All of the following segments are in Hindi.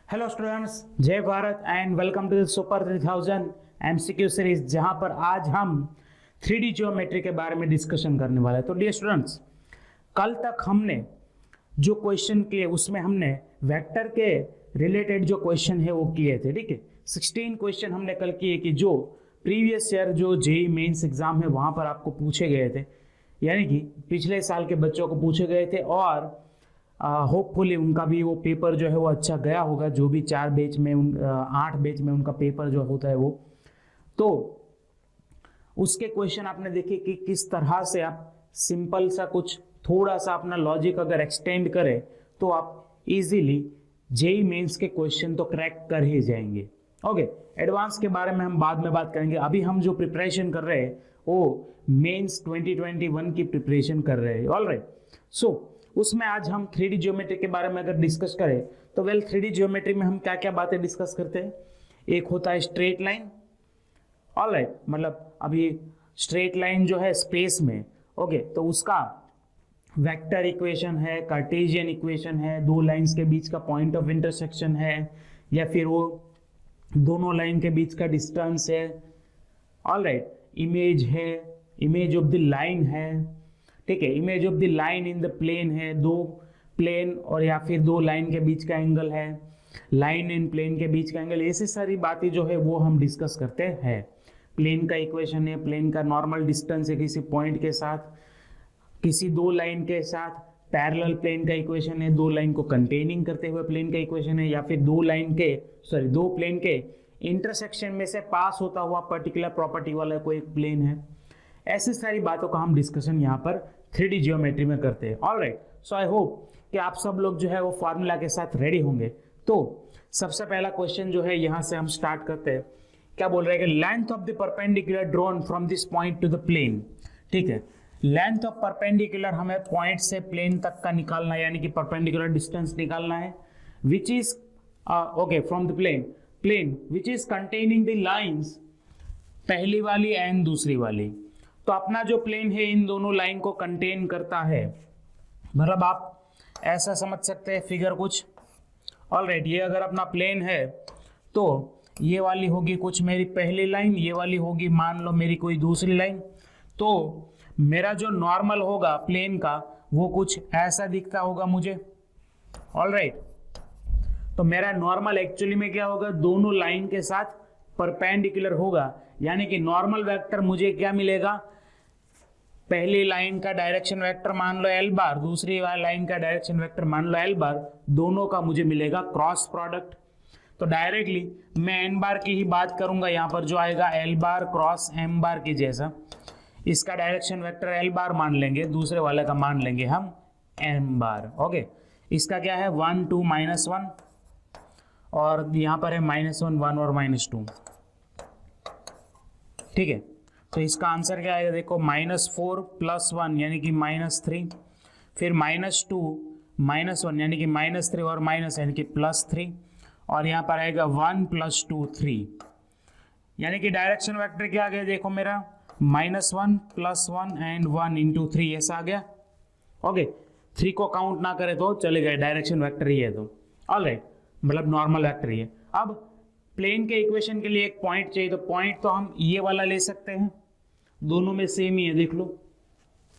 हेलो स्टूडेंट्स, जय Bharat and welcome to the super 3000 MCQ series, जहां पर आज हम 3D ज्योमेट्री के बारे में डिस्कशन करने वाले हैं। तो डियर स्टूडेंट्स, कल तक हमने जो क्वेश्चन किए उसमें हमने वेक्टर के रिलेटेड जो क्वेश्चन है वो किए थे। ठीक है, 16 क्वेश्चन हमने कल किए कि जो प्रीवियस ईयर जो जेईई मेंस एग्जाम है वहां पर आपको पूछे गए थे, यानी कि पिछले साल के बच्चों को पूछे गए थे और होपफुली उनका भी वो पेपर जो है वो अच्छा गया होगा। जो भी 8 बैच में उनका पेपर जो होता है वो, तो उसके क्वेश्चन आपने देखे कि किस तरह से आप सिंपल सा कुछ थोड़ा सा अपना लॉजिक अगर एक्सटेंड करें तो आप इजीली जेईई मेंस के क्वेश्चन तो क्रैक कर ही जाएंगे। ओके, एडवांस के बारे में हम बाद में बात करेंगे। अभी हम जो प्रिपरेशन कर रहे हैं वो मेंस 2021 की प्रिपरेशन कर रहे हैं। ऑलराइट, सो उसमें आज हम 3D ज्योमेट्री के बारे में अगर डिस्कस करें तो 3D ज्योमेट्री में हम क्या क्या बातें डिस्कस करते हैं। एक होता है स्ट्रेट लाइन। ऑलराइट, मतलब अभी स्ट्रेट लाइन जो है स्पेस में, ओके, तो उसका वेक्टर इक्वेशन है, कार्टेशियन इक्वेशन है, दो लाइंस के बीच का पॉइंट ऑफ इंटरसेक्शन है, या फिर वो दोनों लाइन के बीच का डिस्टेंस है। ऑलराइट, इमेज है, इमेज ऑफ द लाइन है। ठीक है, image of the line in the plane है, दो प्लेन और या फिर दो लाइन के बीच का एंगल है, लाइन एंड प्लेन के बीच का एंगल। ऐसी सारी बातें जो है वो हम डिस्कस करते हैं। प्लेन का इक्वेशन है, प्लेन का नॉर्मल डिस्टेंस है किसी पॉइंट के साथ, किसी दो लाइन के साथ पैरेलल प्लेन का इक्वेशन है, दो लाइन को कंटेनिंग करते हुए प्लेन का इक्वेशन है, या फिर दो प्लेन के इंटरसेक्शन में से पास होता हुआ पर्टिकुलर प्रॉपर्टी वाला कोई प्लेन है। ऐसी सारी बातों का हम डिस्कशन यहाँ पर 3D ज्योमेट्री में करते हैं। ऑलराइट, सो आई होप कि आप सब लोग जो है वो फार्मूला के साथ रेडी होंगे। तो सबसे पहला क्वेश्चन जो है यहाँ से हम स्टार्ट करते हैं। क्या बोल रहे हैं कि length of the perpendicular drawn from this point to the plane. ठीक है, लेंथ ऑफ परपेंडिकुलर हमें पॉइंट से प्लेन तक का निकालना है, यानी कि परपेंडिकुलर डिस्टेंस निकालना है, which is okay from the plane which is containing the lines, पहली वाली एंड दूसरी वाली। तो अपना जो प्लेन है इन दोनों लाइन को कंटेन करता है, मतलब आप ऐसा समझ सकते हैं फिगर कुछ। ऑलराइट, ये अगर अपना प्लेन है तो ये वाली होगी कुछ मेरी पहली लाइन, ये वाली होगी मान लो मेरी कोई दूसरी लाइन। तो मेरा जो नॉर्मल होगा प्लेन का वो कुछ ऐसा दिखता होगा मुझे। ऑलराइट, तो मेरा नॉर्मल एक्चुअली में क्या होगा, दोनों लाइन के साथ परपेंडिकुलर होगा, यानी कि नॉर्मल वेक्टर मुझे क्या मिलेगा, पहली लाइन का डायरेक्शन वेक्टर मान लो एल बार, दूसरी लाइन का डायरेक्शन वेक्टर मान लो एल बार, दोनों का मुझे मिलेगा क्रॉस प्रोडक्ट। तो डायरेक्टली मैं एन बार की ही बात करूंगा, यहाँ पर जो आएगा एल बार क्रॉस एम बार की जैसा, इसका डायरेक्शन वेक्टर एल बार मान लेंगे, दूसरे वाले का मान लेंगे हम एम बार। ओके, इसका क्या है 1 2 -1, और यहाँ पर है -1 1 और -2। ठीक है, तो इसका आंसर क्या आएगा, देखो -4 + 1 यानी कि -3, फिर -2 -1 यानी कि -3 और माइनस यानी कि +3, और यहाँ पर आएगा 1 + 2 3, यानी कि डायरेक्शन वेक्टर क्या आ गया, देखो मेरा -1 + 1 एंड 1 × 3 ऐसा आ गया। ओके, 3 को काउंट ना करे तो चलेगा, डायरेक्शन वेक्टर ही है तो। ऑलराइट, मतलब नॉर्मल वेक्टर ही है। अब प्लेन के इक्वेशन के लिए एक पॉइंट चाहिए, तो पॉइंट तो हम ये वाला ले सकते हैं, दोनों में सेम ही है, देख लो।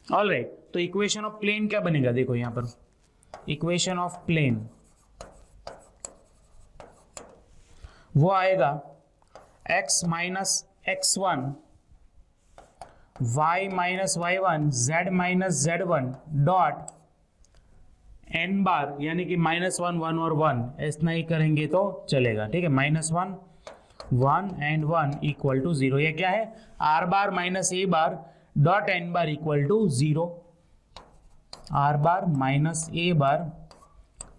ऑलराइट, तो इक्वेशन ऑफ प्लेन क्या बनेगा, देखो यहाँ पर इक्वेशन ऑफ प्लेन वो आएगा x - x1 y - y1 z - z1 dot n bar, यानी कि -1 1 और 1 ऐसा ही करेंगे तो चलेगा। ठीक है, -1 1 एंड 1 = 0। ये क्या है, r bar - a bar dot n bar = 0, r bar - a bar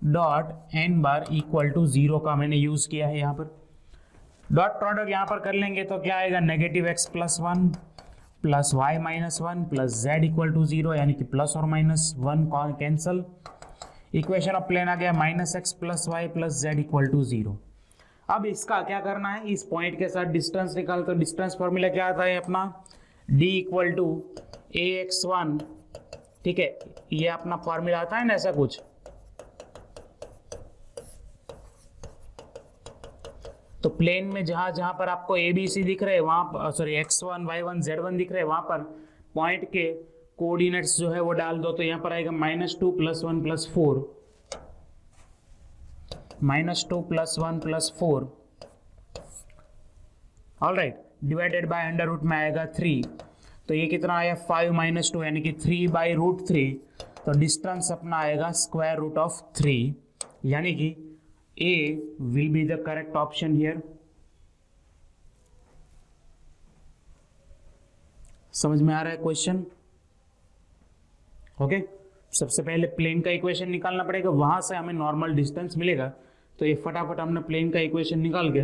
dot n बार = 0 का मैंने यूज किया है यहाँ पर। डॉट प्रोडक्ट यहाँ पर कर लेंगे तो क्या आएगा, -x + 1 + y - 1 + z = 0, यानी कि प्लस और minus 1 cancel. Equation of plane आ गया -x + y + z = 0। अब इसका क्या करना है, इस पॉइंट के साथ डिस्टेंस निकाल, तो डिस्टेंस फॉर्मूला क्या आता है अपना, d = ax1। ठीक है, ये अपना फॉर्मूला आता है ना ऐसा कुछ, तो प्लेन में जहां जहां पर आपको ए बी सी दिख रहे हैं वहां, सॉरी x1 y1 z1 दिख रहे हैं, वहां पर पॉइंट के कोऑर्डिनेट्स जो है वो डाल दो। तो यहाँ पर आएगा -2 + 1 + 4, -2 + 1 + 4, ऑलराइट, डिवाइडेड बाय √ में आएगा 3। तो ये कितना आया 5 - 2 यानी कि 3/√3। तो डिस्टेंस अपना आएगा √3, यानी कि A will be the correct option here। समझ में आ रहा है क्वेश्चन? ओके, सबसे पहले प्लेन का इक्वेशन निकालना पड़ेगा, वहां से हमें नॉर्मल डिस्टेंस मिलेगा। तो ये फटाफट हमने प्लेन का इक्वेशन निकाल के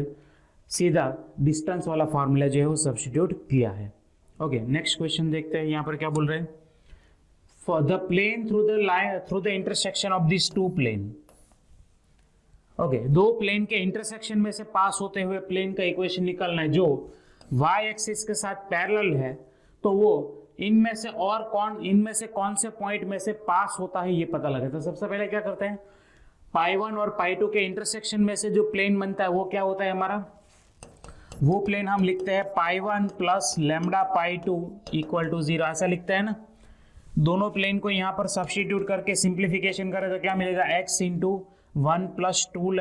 सीधा डिस्टेंस वाला फॉर्मूला जो है वो सब्स्टिट्यूट किया है। ओके, नेक्स्ट क्वेश्चन देखते हैं। यहाँ पर क्या बोल रहे हैं, for the plane through the intersection of this two plane. Okay, दो प्लेन के इंटरसेक्शन में से पास होते हुए प्लेन का इक्वेशन निकालना है जो y एक्सिस के साथ पैरेलल है। तो वो इनमें से कौन से पॉइंट में से पास होता है ये पता लगे। तो सबसे पहले क्या करते हैं, π1 और π2 के इंटरसेक्शन में से जो प्लेन बनता है वो क्या होता है हमारा, वो प्लेन हम लिखते हैं π1 + λ π2 = 0, ऐसा लिखते हैं ना। दोनों प्लेन को यहाँ पर सब्स्टिट्यूट करके सिंप्लीफिकेशन करें तो क्या मिलेगा, x × 1 + 2 λ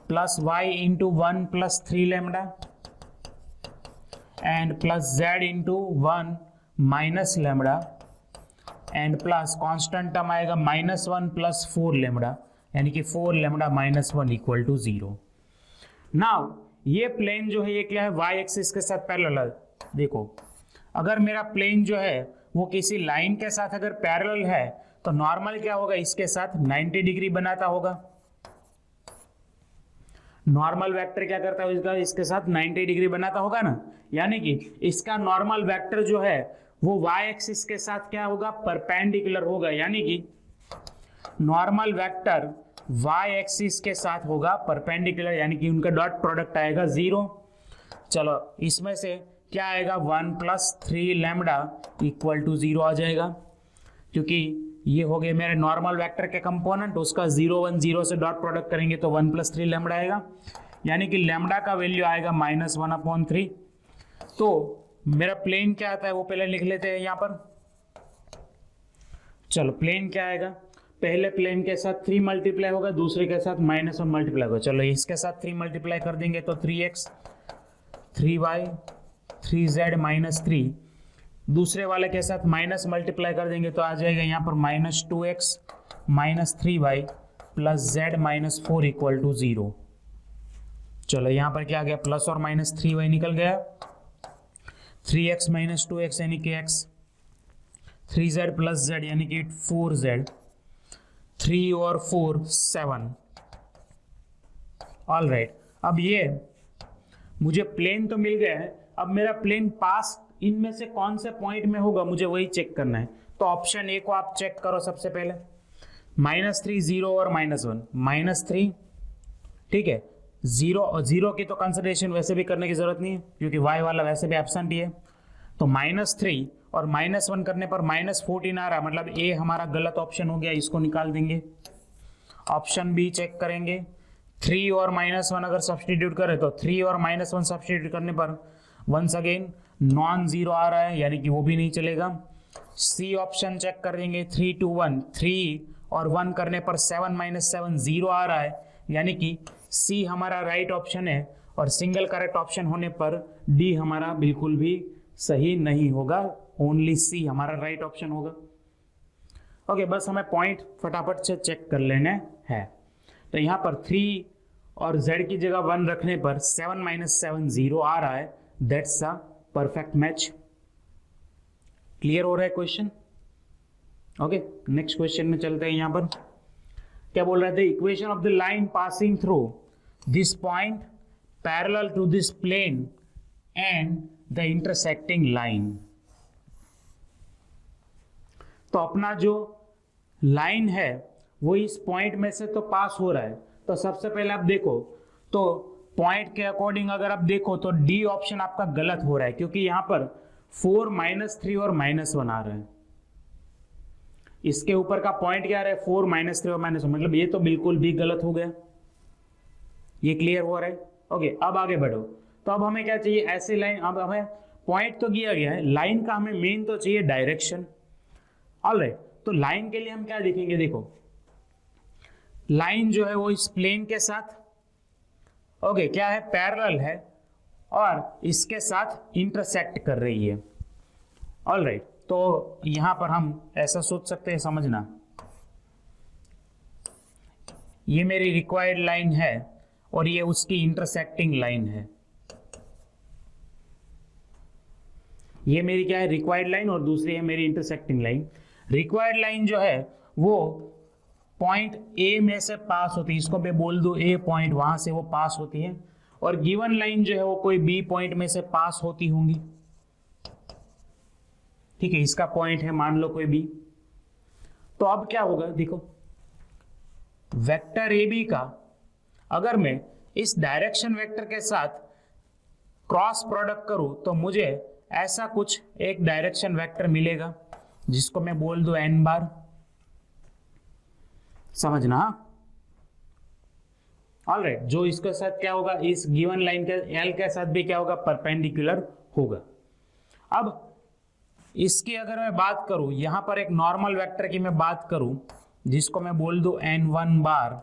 plus y × 1 + 3 λ and plus z × 1 - λ and plus constant term आएगा -1 + 4 λ, यानी कि 4 λ - 1 = 0। नाउ ये प्लेन जो है ये क्या है, y एक्सिस के साथ पैरेलल है। देखो, अगर मेरा प्लेन जो है वो किसी लाइन के साथ अगर पैरेलल है तो नॉर्मल क्या होगा, इसके साथ 90 डिग्री बनाता होगा। नॉर्मल वेक्टर क्या करता है, इसके साथ 90 डिग्री बनाता होगा ना, यानी कि इसका नॉर्मल वेक्टर जो है वो y एक्सिस के साथ क्या होगा, परपेंडिकुलर होगा, यानी कि नॉर्मल वेक्टर y एक्सिस के साथ होगा परपेंडिकुलर, यानी कि उनका डॉट प्रोडक्ट आएगा 0। चलो इसमें से क्या आएगा, 1 + 3 λ = 0 आ जाएगा, क्योंकि ये हो गए मेरे नॉर्मल वेक्टर के कंपोनेंट, उसका 0 1 0 से डॉट प्रोडक्ट करेंगे तो 1 + 3 λ आएगा, यानी कि लैम्डा का वैल्यू आएगा -1/3। तो मेरा प्लेन क्या आता है वो पहले लिख लेते हैं यहाँ पर। चलो प्लेन क्या आएगा, पहले प्लेन के साथ 3 मल्टीप्लाई होगा, दूसरे के साथ -1 मल्टीप्लाई होगा। चलो इसके साथ 3 मल्टीप्लाई कर देंगे तो 3x 3y 3z - 3, दूसरे वाले के साथ माइनस मल्टीप्लाई कर देंगे तो आ जाएगा यहाँ पर -2x - 3y + z - 4 = 0। चलो यहाँ पर क्या आ गया, प्लस और माइनस 3y निकल गया, 3x - 2x यानी कि x, 3z + z यानी कि 4z, 3 और 4 7। ऑल राइट, अब ये मुझे प्लेन तो मिल गया है, अब मेरा प्लेन पास इनमें से कौन से पॉइंट में होगा मुझे वही चेक करना है। तो ऑप्शन ए को आप चेक करो सबसे पहले, -3 0 और -1 -3, ठीक है। 0 की तो कंसिडरेशन वैसे भी करने की जरूरत नहीं है क्योंकि y वाला वैसे भी एब्सेंट ही है। तो -3 और -1 करने पर -14 आ रहा, मतलब ए हमारा गलत ऑप्शन हो गया, इसको निकाल देंगे। ऑप्शन बी चेक करेंगे, 3 और -1 अगर सब्सटीट्यूट करें तो 3 और -1 सब्सटीट्यूट करने पर वंस अगेन नॉन जीरो आ रहा है, यानी कि वो भी नहीं चलेगा। सी ऑप्शन चेक कर देंगे, 3 2 1, 3 और 1 करने पर 7 - 7 0 आ रहा है, यानी कि सी हमारा राइट ऑप्शन है और सिंगल करेक्ट ऑप्शन होने पर डी हमारा बिल्कुल भी सही नहीं होगा, ओनली सी हमारा राइट ऑप्शन होगा। ओके, बस हमें पॉइंट फटाफट से चेक कर लेने हैं। तो यहाँ पर 3 और z की जगह 1 रखने पर 7 - 7 0 आ रहा है, that's a perfect match. Clear हो रहा है क्वेश्चन? ओके, नेक्स्ट क्वेश्चन में चलते हैं। यहाँ पर क्या बोल रहे थे, equation of the line passing through this point parallel to this plane and the intersecting line. तो अपना जो लाइन है वो इस पॉइंट में से तो पास हो रहा है। तो सबसे पहले आप देखो, तो पॉइंट के अकॉर्डिंग अगर आप देखो तो डी ऑप्शन आपका गलत हो रहा है, क्योंकि यहां पर 4 -3 और -1 आ रहा है। इसके ऊपर का पॉइंट क्या आ रहा है, 4 -3 और -1, मतलब ये तो बिल्कुल भी गलत हो गया। ये क्लियर हो रहा है? ओके, अब आगे बढ़ो। तो अब हमें क्या चाहिए? ऐसे लाइन, अब हमें पॉइंट तो दिया गया है, लाइन का हमें मेन तो चाहिए डायरेक्शन। ऑलराइट, तो लाइन के लिए हम क्या लिखेंगे? देखो, लाइन जो है वो इस प्लेन के साथ ओके क्या है? पैरेलल है और इसके साथ इंटरसेक्ट कर रही है। ऑलराइट, तो यहां पर हम ऐसा सोच सकते हैं, समझना, ये मेरी रिक्वायर्ड लाइन है और ये उसकी इंटरसेक्टिंग लाइन है। ये मेरी क्या है? रिक्वायर्ड लाइन, और दूसरी है मेरी इंटरसेक्टिंग लाइन। रिक्वायर्ड लाइन जो है वो पॉइंट ए में से पास होती है, इसको मैं बोल दूं ए पॉइंट, वहां से वो पास होती है, और गिवन लाइन जो है वो कोई बी पॉइंट में से पास होती होंगी। ठीक है, इसका पॉइंट है मान लो कोई बी। तो अब क्या होगा? देखो, वेक्टर ए बी का अगर मैं इस डायरेक्शन वेक्टर के साथ क्रॉस प्रोडक्ट करूं तो मुझे ऐसा कुछ एक डायरेक्शन वेक्टर मिलेगा जिसको मैं बोल दूं एन बार। समझना? ऑलराइट, जो इसके साथ क्या होगा? इस गिवन लाइन के एल के साथ भी क्या होगा? परपेंडिकुलर होगा। अब इसकी अगर मैं बात करूं, यहां पर एक नॉर्मल वेक्टर की मैं बात करूं जिसको मैं बोल दूं n1 बार,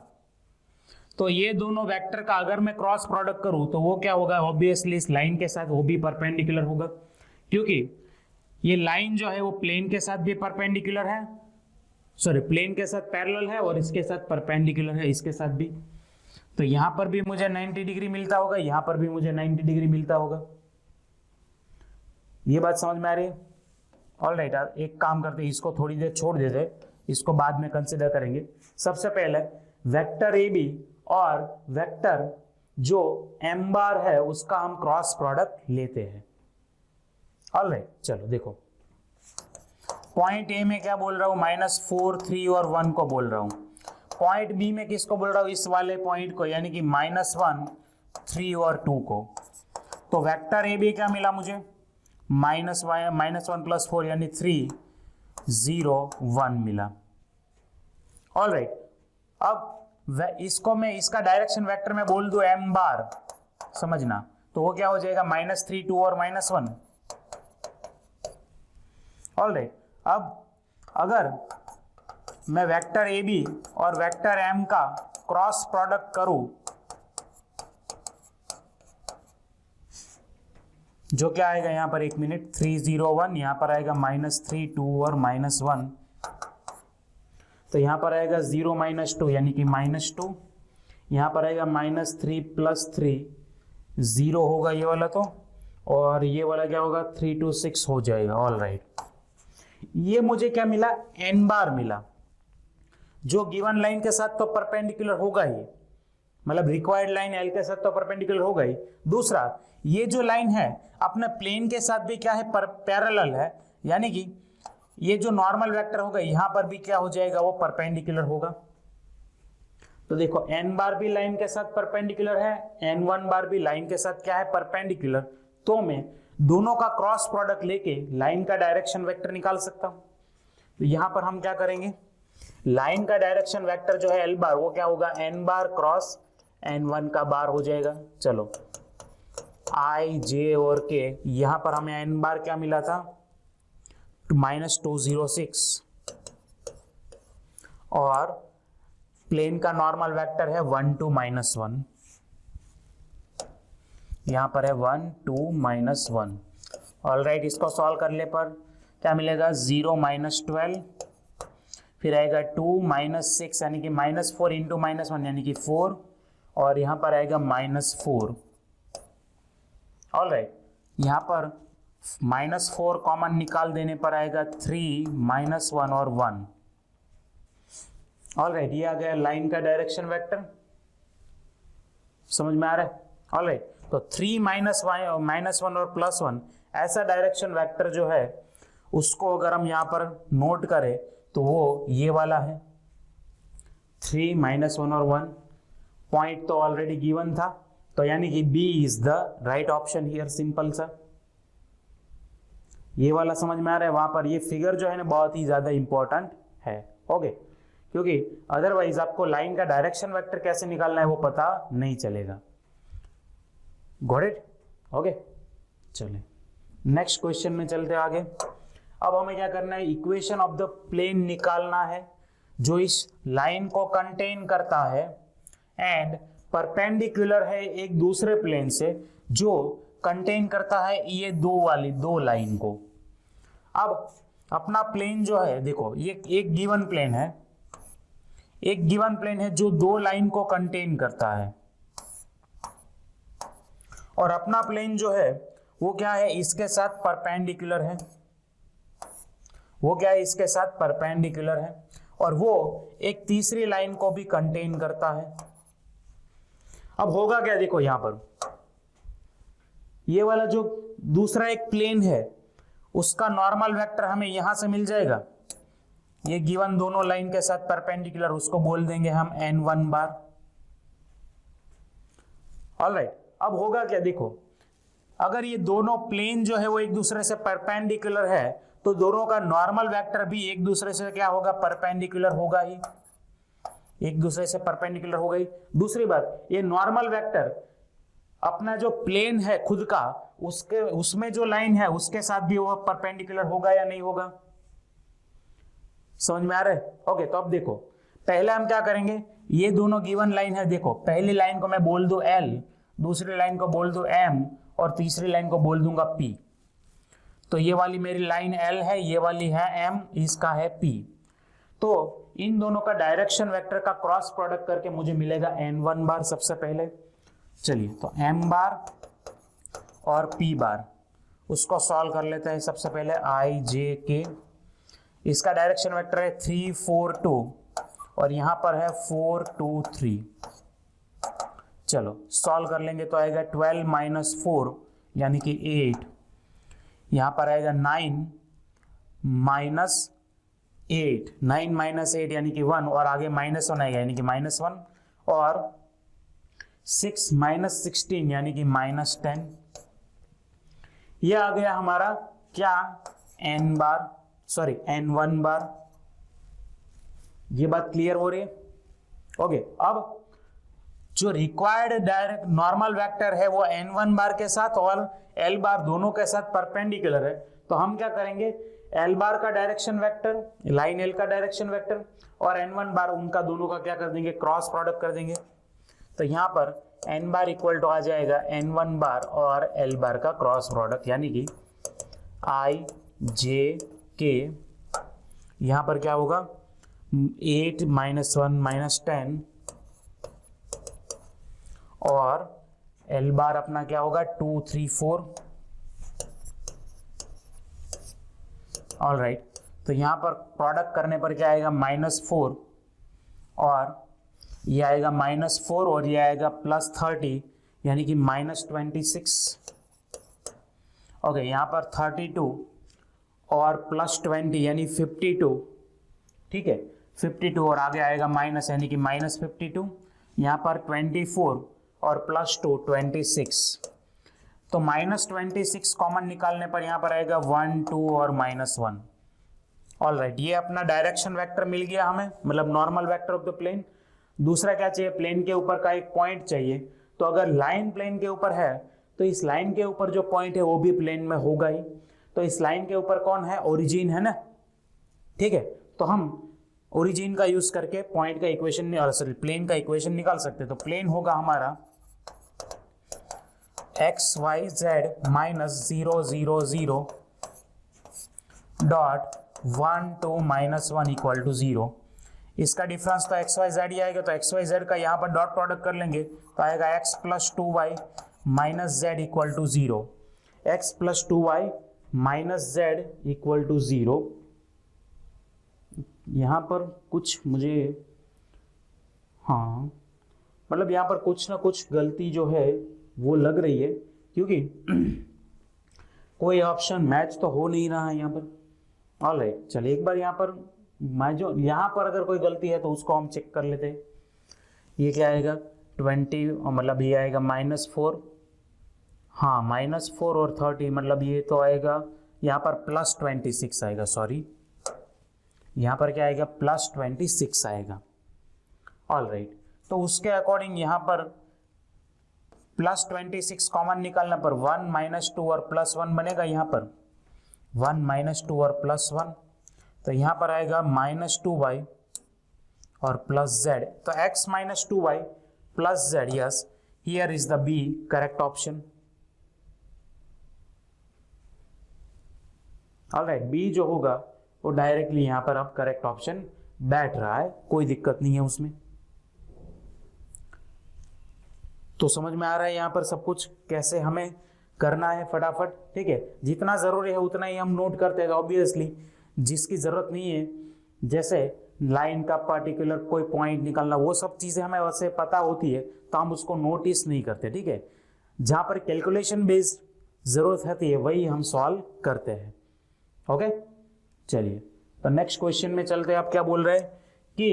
तो ये दोनों वेक्टर का अगर मैं क्रॉस प्रोडक्ट करूं तो वो क्या होगा? ऑब्वियसली इस लाइन के साथ वो भी परपेंडिकुलर होगा, क्योंकि ये लाइन जो है वो प्लेन के साथ भी परपेंडिकुलर है, सॉरी प्लेन के साथ पैरेलल है और इसके साथ परपेंडिकुलर है, इसके साथ भी। तो यहां पर भी मुझे 90 डिग्री मिलता होगा, यहां पर भी मुझे 90 डिग्री मिलता होगा। ये बात समझ में आ रही है? ऑलराइट, एक काम करते हैं, इसको थोड़ी देर छोड़ देते, इसको बाद में कंसिडर करेंगे। सबसे पहले वेक्टर ए बी और वेक्टर जो एम बार है उसका हम क्रॉस प्रोडक्ट लेते हैं। ऑलराइट, चलो देखो, पॉइंट ए में क्या बोल रहा हूं? -4, 3 और 1 को बोल रहा हूं। पॉइंट बी में किसको बोल रहा हूं? इस वाले पॉइंट को, यानी कि -1, 3 और 2 को। तो वेक्टर ए बी क्या मिला मुझे? -1 + 4 यानी 3, 0, 1 मिला। ऑलराइट, अब इसको मैं इसका डायरेक्शन वेक्टर में बोल दूं एम बार, समझना, तो वो क्या हो जाएगा? -3, 2 और -1। ऑलराइट, अब अगर मैं वेक्टर ए बी और वेक्टर एम का क्रॉस प्रोडक्ट करूं, जो क्या आएगा यहां पर? 1 मिनट, 3, 0, 1, यहां पर आएगा -3, 2 और -1, तो यहां पर आएगा 0 - 2 यानी कि -2, यहां पर आएगा -3 + 3, 0 होगा ये वाला, तो और ये वाला क्या होगा? 3, 2, 6 हो जाएगा। ऑलराइट, ये मुझे क्या मिला? एन बार मिला, जो गिवन लाइन के साथ तो परपेंडिकुलर होगा ही, मतलब रिक्वायर्ड लाइन एल के साथ तो परपेंडिकुलर होगा ही। दूसरा, ये जो लाइन है अपने प्लेन के साथ भी क्या है? पैरेलल है, यानी कि ये जो नॉर्मल वेक्टर होगा यहां पर भी क्या हो जाएगा? वो परपेंडिकुलर होगा। तो देखो, एन बार भी लाइन के साथ परपेंडिकुलर है, n1 बार भी लाइन के साथ क्या है? परपेंडिकुलर। तो मैं दोनों का क्रॉस प्रोडक्ट लेके लाइन का डायरेक्शन वेक्टर निकाल सकता हूं। तो यहां पर हम क्या करेंगे? लाइन का डायरेक्शन वेक्टर जो है एल बार, वो क्या होगा? n बार क्रॉस n1 का बार हो जाएगा। चलो, i, j और k, यहां पर हमें n बार क्या मिला था? -206, और प्लेन का नॉर्मल वेक्टर है 1, 2, -1, यहां पर है 1, 2, -1। ऑलराइट, इसको सॉल्व करने पर क्या मिलेगा? 0 - 12, फिर आएगा 2 - 6 यानी कि -4 × -1 यानी कि 4, और यहां पर आएगा -4। ऑलराइट, यहां पर -4 कॉमन निकाल देने पर आएगा 3, -1 और 1। ऑलराइट, ये आ गया लाइन का डायरेक्शन वेक्टर। समझ में आ रहा है? ऑलराइट, तो 3, -1 और +1 ऐसा डायरेक्शन वेक्टर जो है उसको अगर हम यहां पर नोट करें तो वो ये वाला है। 3, -1 और 1, पॉइंट तो ऑलरेडी गिवन था, तो यानी कि B is the right option here, simple सा। ये वाला समझ में आ रहा है? वहां पर ये फिगर जो है ना बहुत ही ज्यादा इंपॉर्टेंट है। ओके, क्योंकि अदरवाइज आपको लाइन का डायरेक्शन वेक्टर कैसे निकालना है वो पता नहीं चलेगा। Got it? ओके, चलिए नेक्स्ट क्वेश्चन में चलते आगे। अब हमें क्या करना है, इक्वेशन ऑफ द प्लेन निकालना है जो इस लाइन को कंटेन करता है एंड परपेंडिकुलर है एक दूसरे प्लेन से जो कंटेन करता है ये दो लाइन को। अब अपना प्लेन जो है, देखो ये एक गिवन प्लेन है, एक गिवन प्लेन है जो दो लाइन को कंटेन करता है, और अपना प्लेन जो है वो क्या है, इसके साथ परपेंडिकुलर है, वो क्या है, इसके साथ परपेंडिकुलर है, और वो एक तीसरी लाइन को भी कंटेन करता है। अब होगा क्या, देखो यहां पर ये वाला जो दूसरा एक प्लेन है उसका नॉर्मल वेक्टर हमें यहां से मिल जाएगा, ये गिवन दोनों लाइन के साथ परपेंडिकुलर, उसको बोल देंगे हम n1 बार। ऑलराइट, अब होगा क्या, देखो अगर ये दोनों प्लेन जो है वो एक दूसरे से परपेंडिकुलर है तो दोनों का नॉर्मल वेक्टर भी एक दूसरे से क्या होगा, परपेंडिकुलर होगा ही, एक दूसरे से परपेंडिकुलर होगा ही। दूसरी बात, ये नॉर्मल वेक्टर अपना जो प्लेन है खुद का, उसके उसमें जो लाइन है उसके साथ भी वो परपेंडिकुलर होगा या नहीं होगा, समझ में आ रहा है? ओके, तो अब देखो पहले हम क्या करेंगे, ये दोनों गिवन लाइन है, देखो पहली लाइन को मैं बोल दूं L, दूसरी लाइन को बोल दूं M, और तीसरी लाइन को बोल दूंगा P। तो ये वाली मेरी लाइन L है, ये वाली है M, इसका है P। तो इन दोनों का डायरेक्शन वेक्टर का क्रॉस प्रोडक्ट करके मुझे मिलेगा n1 बार सबसे पहले। चलिए, तो m बार और p बार, उसको सॉल्व कर लेते हैं। सबसे पहले i j k, इसका डायरेक्शन वेक्टर है 3 4 2 और यहां पर है 4 2 3। चलो सॉल्व कर लेंगे तो आएगा 12 माइनस 4 यानी कि 8, यहां पर आएगा 9 माइनस 8, 9 माइनस 8 यानी कि 1, और आगे माइनस 1 आएगा यानी कि -1, और 6 माइनस 16 यानी कि -10। यह आ गया हमारा क्या, n1 बार। ये बात क्लियर हो रही है? ओके, अब जो रिक्वायर्ड डायरेक्ट नॉर्मल वेक्टर है वो n1 बार के साथ और l बार दोनों के साथ परपेंडिकुलर है, तो हम क्या करेंगे, l बार का डायरेक्शन वेक्टर, लाइन l का डायरेक्शन वेक्टर, और n1 बार उनका दोनों का क्या कर देंगे, क्रॉस प्रोडक्ट कर देंगे। तो यहाँ पर n बार इक्वल टू आ जाएगा n1 बार और l बार का क्रॉस प्रोडक्ट, यानी कि i j k, यहाँ पर क्या होगा 8 माइनस 1 माइनस 10, और L बार अपना क्या होगा 2 3 4। ऑलराइट, तो यहां पर प्रोडक्ट करने पर क्या आएगा -4, और ये आएगा -4 और ये आएगा +30 यानी कि -26। ओके, यहां पर 32 और +20 यानी 52, ठीक है 52, और आगे आएगा माइनस यानी कि -52, यहाँ पर 24 और +2 26। तो -26 कॉमन निकालने पर यहाँ पर आएगा 1 2 और -1। ऑलराइट, ये अपना डायरेक्शन वेक्टर मिल गया हमें, मतलब normal vector of the plane. दूसरा क्या चाहिए, प्लेन के ऊपर का एक पॉइंट चाहिए। तो अगर लाइन प्लेन के ऊपर है तो इस लाइन के ऊपर जो पॉइंट है वो भी प्लेन में होगा ही। तो इस लाइन के ऊपर कौन है, ओरिजिन है ना, ठीक है। तो हम ओरिजिन का यूज करके पॉइंट का इक्वेशन, सॉरी प्लेन का इक्वेशन निकाल सकते हैं। तो प्लेन होगा हमारा X Y Z -0 0 0 dot 1 2 -1 equal to 0। इसका डिफरेंस तो एक्स वाई जेड ही आएगा, तो एक्स वाई जेड का यहाँ पर डॉट प्रोडक्ट कर लेंगे तो आएगा x + 2y - z equal to 0। x + 2y - z equal to 0। यहाँ पर कुछ मुझे, हाँ मतलब यहाँ पर कुछ ना कुछ गलती जो है वो लग रही है, क्योंकि कोई ऑप्शन मैच तो हो नहीं रहा है यहाँ पर। ऑलराइट, चलिए एक बार यहाँ पर मैं जो यहाँ पर अगर कोई गलती है तो उसको हम चेक कर लेते हैं। ये क्या आएगा 20, मतलब ये आएगा -4, हाँ -4 और 30, मतलब ये तो आएगा यहाँ पर +26 आएगा, सॉरी यहाँ पर क्या आएगा +26 आएगा। ऑल राइट, तो उसके अकॉर्डिंग यहाँ पर +26 कॉमन निकालना पर 1 - 2 और +1 बनेगा। यहाँ पर 1 - 2 और +1, तो यहाँ पर आएगा -2y और +z, तो x - 2y +z, yes, here is the B correct option. Alright, B जो होगा वो डायरेक्टली यहाँ पर अब करेक्ट ऑप्शन बैठ रहा है, कोई दिक्कत नहीं है उसमें। तो समझ में आ रहा है यहाँ पर सब कुछ कैसे हमें करना है फटाफट, ठीक है। जितना जरूरी है उतना ही हम नोट करते हैं। ऑब्वियसली जिसकी जरूरत नहीं है, जैसे लाइन का पर्टिकुलर कोई पॉइंट निकालना, वो सब चीजें हमें वैसे पता होती है तो हम उसको नोटिस नहीं करते, ठीक है। जहां पर कैलकुलेशन बेस्ड जरूरत होती है वही हम सॉल्व करते हैं। ओके, चलिए तो नेक्स्ट क्वेश्चन में चलते हैं। आप क्या बोल रहे हैं कि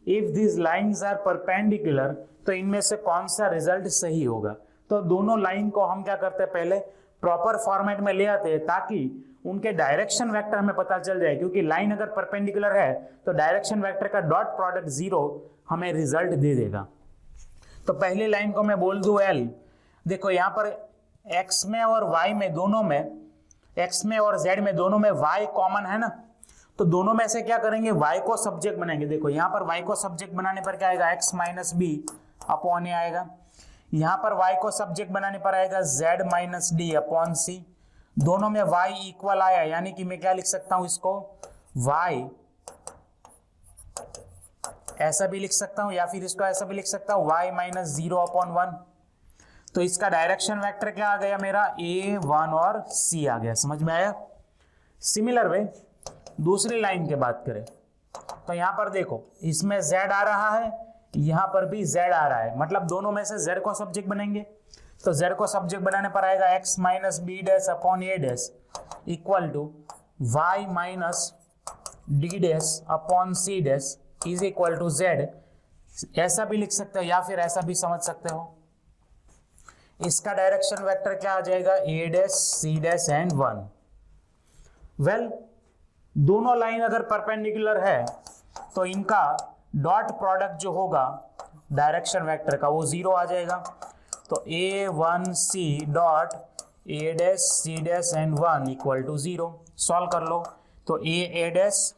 if this lines are perpendicular, तो इनमें से कौन सा रिजल्ट सही होगा। तो दोनों लाइन को हम क्या करते हैं, पहले प्रॉपर फॉर्मेट में ले आते हैं ताकि उनके डायरेक्शन वेक्टर हमें पता चल जाए, क्योंकि लाइन अगर परपेंडिकुलर है तो डायरेक्शन वेक्टर का डॉट प्रोडक्ट 0 हमें रिजल्ट दे देगा। तो पहली लाइन को मैं बोल दूं L। देखो यहाँ पर x में और y में दोनों में, x में और z में दोनों में y कॉमन है ना, तो दोनों में से क्या करेंगे, y को सब्जेक्ट बनाएंगे। देखो यहाँ पर y को सब्जेक्ट बनाने पर क्या आएगा, x - b अपॉन a आएगा। यहाँ पर y को सब्जेक्ट बनाने पर आएगा z - d अपॉन c। दोनों में y इक्वल आया, यानी कि मैं क्या लिख सकता हूं इसको, y ऐसा भी लिख सकता हूं या फिर इसको ऐसा भी लिख सकता हूं, y - 0 अपॉन 1। तो इसका डायरेक्शन वेक्टर क्या आ गया मेरा, a, 1 और c आ गया। समझ में आया। सिमिलर वे दूसरी लाइन की बात करें तो यहां पर देखो इसमें z आ रहा है, यहां पर भी z आ रहा है, मतलब दोनों में से z को सब्जेक्ट बनेंगे। तो z को सब्जेक्ट बनाने पर आएगा x - b dash upon a dash equal to y - d dash upon c dash is equal to z। ऐसा भी लिख सकते हो या फिर ऐसा भी समझ सकते हो। इसका डायरेक्शन वेक्टर क्या आ जाएगा, a dash c dash and 1। Well, दोनों लाइन अगर परपेंडिकुलर है तो इनका डॉट प्रोडक्ट जो होगा डायरेक्शन वेक्टर का वो 0 आ जाएगा। तो a1c dot a dash c dash and 1 equal to 0। Solve कर लो तो a dash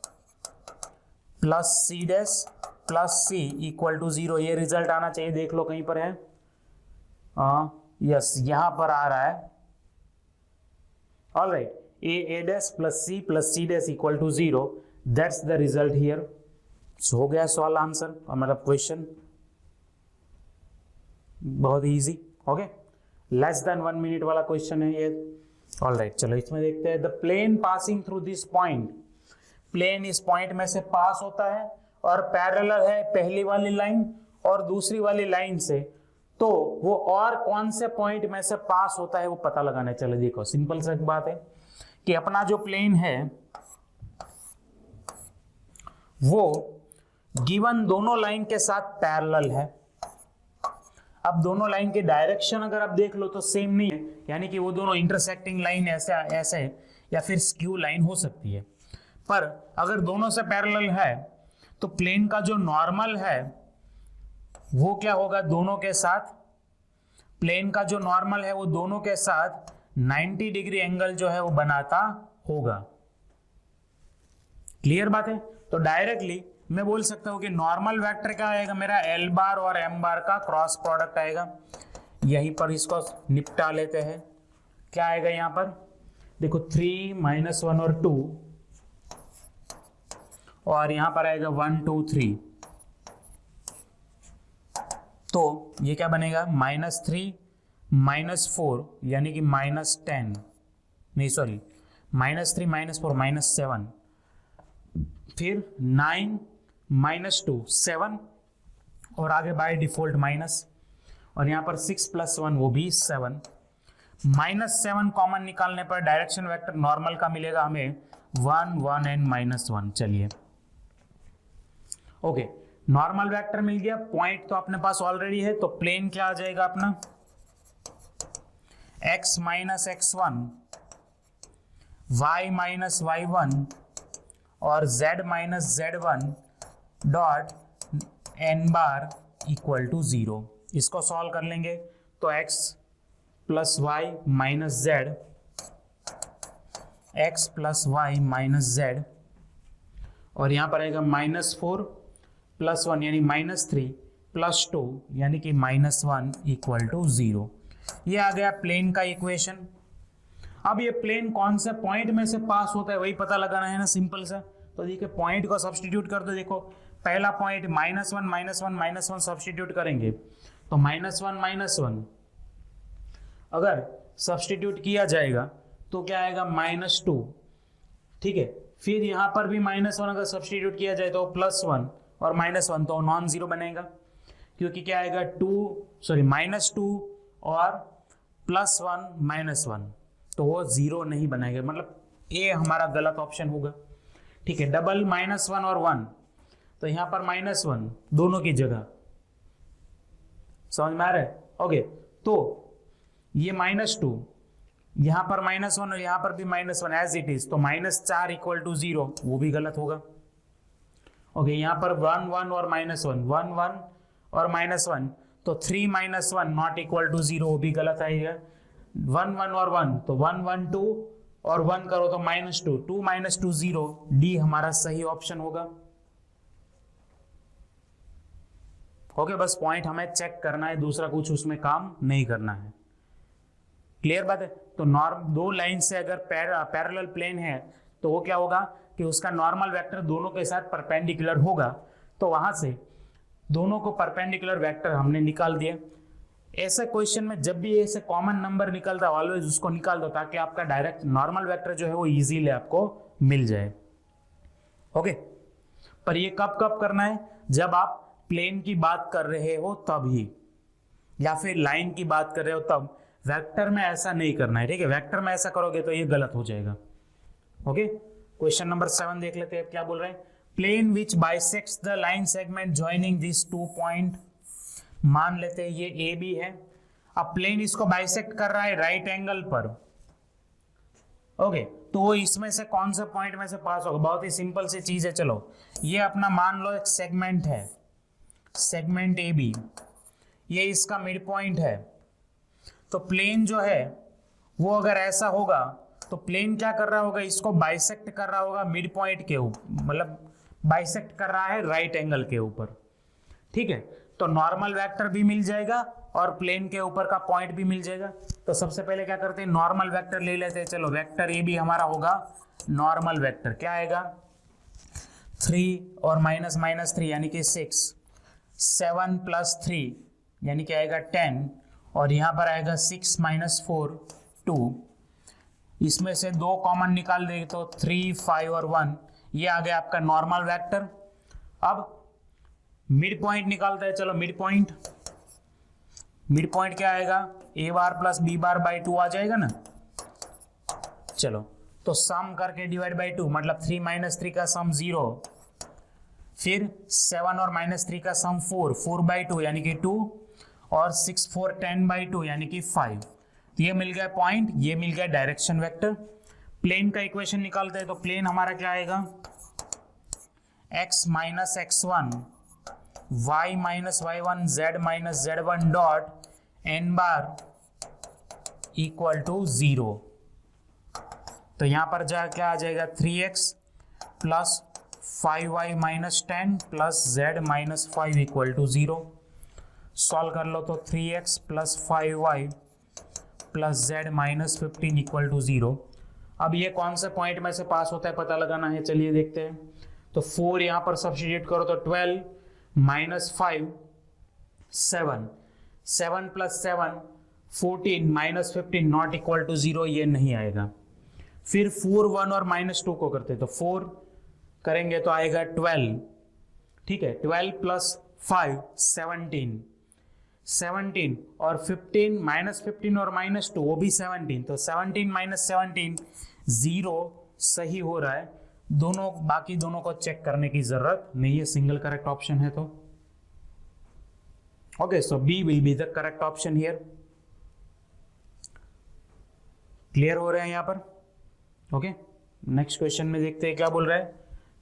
plus c dash plus c equal to 0, ये रिजल्ट आना चाहिए। देख लो कहीं पर है, यस यहां पर आ रहा है। Alright, a dash plus c dash equal to 0, that's the result here. हो गया सॉल्व आंसर, मतलब क्वेश्चन बहुत easy. Okay, less than 1 minute वाला क्वेश्चन है ये। ऑलराइट, चलो इसमें देखते हैं। The plane passing through this point, plane इस पॉइंट में से पास होता है और पैरेलल है पहली वाली लाइन और दूसरी वाली लाइन से, तो वो और कौन से पॉइंट में से पास होता है वो पता लगाना है। चलो देखो, सिंपल सा बात है कि अपना जो प्लेन है वो गिवन दोनों लाइन के साथ पैरेलल है। अब दोनों लाइन के डायरेक्शन अगर आप देख लो तो सेम नहीं है, यानी कि वो दोनों इंटरसेक्टिंग लाइन ऐसे या फिर स्क्यू लाइन हो सकती है। पर अगर दोनों से पैरेलल है तो प्लेन का जो नॉर्मल है वो क्या होगा, दोनों के साथ, प्लेन का जो नॉर्मल है वो दोनों के साथ 90 डिग्री एंगल जो है वो बनाता होगा। क्लियर बात है। तो डायरेक्टली मैं बोल सकता हूं कि नॉर्मल वेक्टर क्या आएगा मेरा, L बार और M बार का क्रॉस प्रोडक्ट आएगा। यहीं पर इसको निपटा लेते हैं। क्या आएगा यहां पर, देखो 3 - 1 और 2, और यहां पर आएगा 1 2 3। तो ये क्या बनेगा, -3 -4 यानी कि -10, नहीं सॉरी -3 -4 -7, फिर 9 -2 7, और आगे बाय डिफॉल्ट माइनस, और यहाँ पर 6 + 1 वो भी 7। -7 कॉमन निकालने पर डायरेक्शन वेक्टर नॉर्मल का मिलेगा हमें 1 1 एंड -1। चलिए ओके, नॉर्मल वेक्टर मिल गया, पॉइंट तो अपने पास ऑलरेडी है, तो प्लेन क्या आ जाएगा अपना, x - x1 y - y1 और z minus z1 dot n bar equal to 0। इसको सॉल्व कर लेंगे तो x plus Y minus Z, X plus Y minus Z, और यहाँ पर आएगा -4 प्लस 1 यानी -3 प्लस 2 यानी कि -1 इक्वल टू 0। ये आ गया प्लेन का इक्वेशन। अब ये प्लेन कौन से पॉइंट में से पास होता है वही पता लगाना है ना, सिंपल सा। तो देखिए पॉइंट को सब्स्टिट्यूट कर दो। देखो पहला पॉइंट -1 सब्स्टिट्यूट करेंगे तो -1 अगर सब्स्टिट्यूट किया जाएगा तो क्या आएगा -2, ठीक है। फिर यहाँ पर भी -1 अगर सब्स्टिट्यूट किया जाए तो +1 और -1 तो नॉन जीरो बनेगा, क्योंकि क्या आएगा -2 और +1 -1 तो वो जीरो नहीं बनेगा, मतलब ए हमारा गलत ऑप्शन होगा, ठीक है। डबल -1 और 1 तो यहाँ पर -1 दोनों की जगह, समझ में आ रहा है? ओके, तो ये -2 यहाँ पर -1 और यहाँ पर भी -1 एज इट इज, तो -4 इक्वल टू 0 वो भी गलत होगा। ओके, यहाँ पर 1 1 और -1 1 1 और -1 तो 3 -1 नॉट इक्वल टू 0 वो भी गलत आएगा। 1 1 और 1 तो 1 1 2 और 1 करो तो -2 2 -2 0, डी हमारा सही ऑप्शन होगा। ओके, बस पॉइंट हमें चेक करना है, दूसरा कुछ उसमें काम नहीं करना है। क्लियर बात है? तो दो लाइन से अगर पैरेलल प्लेन है तो वो क्या होगा कि उसका नॉर्मल वेक्टर दोनों के साथ परपेंडिकुलर होगा, तो वहां से दोनों को परपेंडिकुलर वेक्टर हमने निकाल दिया। ऐसे क्वेश्चन में जब भी ऐसे कॉमन नंबर निकलता है ऑलवेज उसको निकाल दो, ताकि आपका डायरेक्ट नॉर्मल वेक्टर जो है वो इजीली आपको मिल जाए। ओके, पर ये कब कब करना है? जब आप प्लेन की बात कर रहे हो तभी, या फिर लाइन की बात कर रहे हो तब। वेक्टर में ऐसा नहीं करना है, ठीक है। वेक्टर में ऐसा करोगे तो ये गलत हो जाएगा। ओके, क्वेश्चन नंबर 7 देख लेते हैं क्या बोल रहे हैं। Plane which bisects the line segment joining this 2 point. मान लेते हैं ये ए बी है, अब प्लेन इसको बाइसेक्ट कर रहा है राइट एंगल पर। ओके, तो इसमें से कौन सा पॉइंट में से पास होगा? बहुत ही सिंपल सी चीज है। चलो, ये अपना मान लो एक सेगमेंट है, सेगमेंट ए बी, ये इसका मिड पॉइंट है। तो प्लेन जो है वो अगर ऐसा होगा तो प्लेन क्या कर रहा होगा? इसको बाइसेक्ट कर रहा होगा मिड पॉइंट के ऊपर, मतलब बाइसेक्ट कर रहा है राइट एंगल के ऊपर, ठीक है। तो नॉर्मल वेक्टर भी मिल जाएगा और प्लेन के ऊपर का पॉइंट भी मिल जाएगा। तो सबसे पहले क्या करते हैं, नॉर्मल वेक्टर ले लेते हैं। चलो, वेक्टर ए भी हमारा होगा नॉर्मल वेक्टर, क्या आएगा 3 और -3 यानी कि 6, 7 + 3 यानी कि आएगा 10, और यहाँ पर आएगा 6 - 4 2। इसमें से 2 कॉमन निकाल देंगे तो 3 5 और 1, ये आ गया आपका नॉर्मल वेक्टर। अब मिड पॉइंट निकालते हैं। चलो, मिड पॉइंट क्या आएगा? a bar plus b bar by 2 आ जाएगा ना। चलो, तो सम करके डिवाइड बाई 2, मतलब 3 - 3 का सम 0, फिर 7 और -3 का सम 4 4 बाई 2 यानी कि 2, और 6 4 10 बाई 2 यानी कि 5। तो ये मिल गया पॉइंट, ये मिल गया डायरेक्शन वेक्टर। प्लेन का इक्वेशन निकालते हैं तो प्लेन हमारा क्या आएगा? x - x1 y - y1 z - z1 dot n bar equal to 0। तो यहां पर क्या आ जाएगा? 3x plus 5y - 10 plus z - 5 equal to 0। Solve कर लो तो 3x plus 5y plus z - 15 equal to 0। अब ये कौन से पॉइंट में से पास होता है पता लगाना है। चलिए देखते हैं। तो 4 यहाँ पर सब्स्टिट्यूट करो तो 12 - 5 7 7 + 7 14 - 15 नॉट इक्वल टू 0, ये नहीं आएगा। फिर 4 1 और -2 को करते तो 4 करेंगे तो आएगा 12, ठीक है। 12 + 5 17 17 और 15 -15 और -2 वो भी 17, तो 17 - 17 0 सही हो रहा है। दोनों बाकी दोनों को चेक करने की जरूरत नहीं है, सिंगल करेक्ट ऑप्शन है। तो okay, so B will be the correct option here. Clear हो रहे हैं यहाँ पर? ओके, नेक्स्ट क्वेश्चन में देखते हैं क्या बोल रहा है।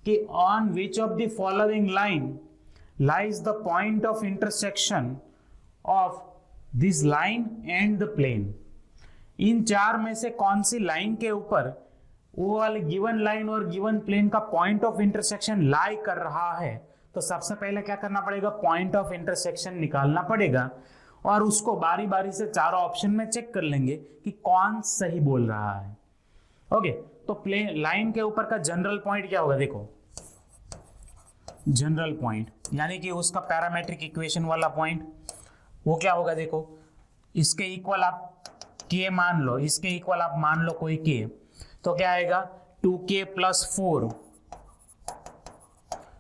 कि on which of the following line lies the point of intersection of this line and the plane. इन चार में से कौन सी लाइन के ऊपर वो वाले गिवन लाइन और गिवन प्लेन का पॉइंट ऑफ इंटरसेक्शन लाई कर रहा है। तो सबसे पहले क्या करना पड़ेगा, पॉइंट ऑफ इंटरसेक्शन निकालना पड़ेगा और उसको बारी बारी से चारों ऑप्शन में चेक कर लेंगे कि कौन सही बोल रहा है। ओके, तो प्लेन लाइन के ऊपर का जनरल पॉइंट क्या होगा, देखो जनरल पॉइंट यानी कि उसका पैरामेट्रिक इक्वेशन वाला पॉइंट वो क्या होगा, देखो इसके इक्वल आप k मान लो, इसके इक्वल आप मान लो कोई k, तो क्या आएगा 2k + 4,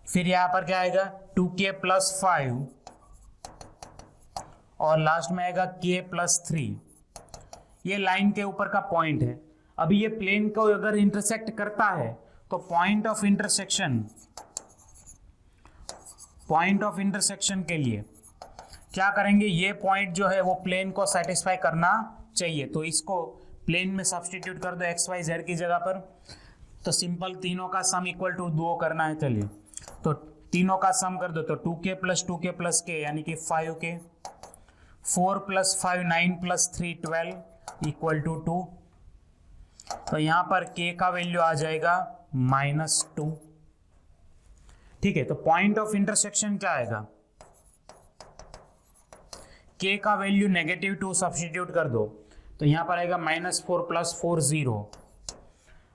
फिर यहां पर क्या आएगा 2k + 5 और लास्ट में आएगा k + 3। ये लाइन के ऊपर का पॉइंट है। अभी ये प्लेन को अगर इंटरसेक्ट करता है तो पॉइंट ऑफ इंटरसेक्शन के लिए क्या करेंगे, ये पॉइंट जो है वो प्लेन को सेटिस्फाई करना चाहिए। तो इसको प्लेन में सब्स्टिट्यूट कर दो एक्स वाई जेड की जगह पर। तो सिंपल तीनों का सम इक्वल टू 2 करना है। चलिए तो तीनों का सम कर दो, तो 2k + 2k + k यानी कि 5k, 4 + 5 9 + 3 12 = 2। तो यहां पर k का वैल्यू आ जाएगा -2। ठीक है, तो पॉइंट ऑफ इंटरसेक्शन क्या आएगा, k का वैल्यू -2 सब्स्टिट्यूट कर दो, तो यहां पर आएगा -4 + 4 0,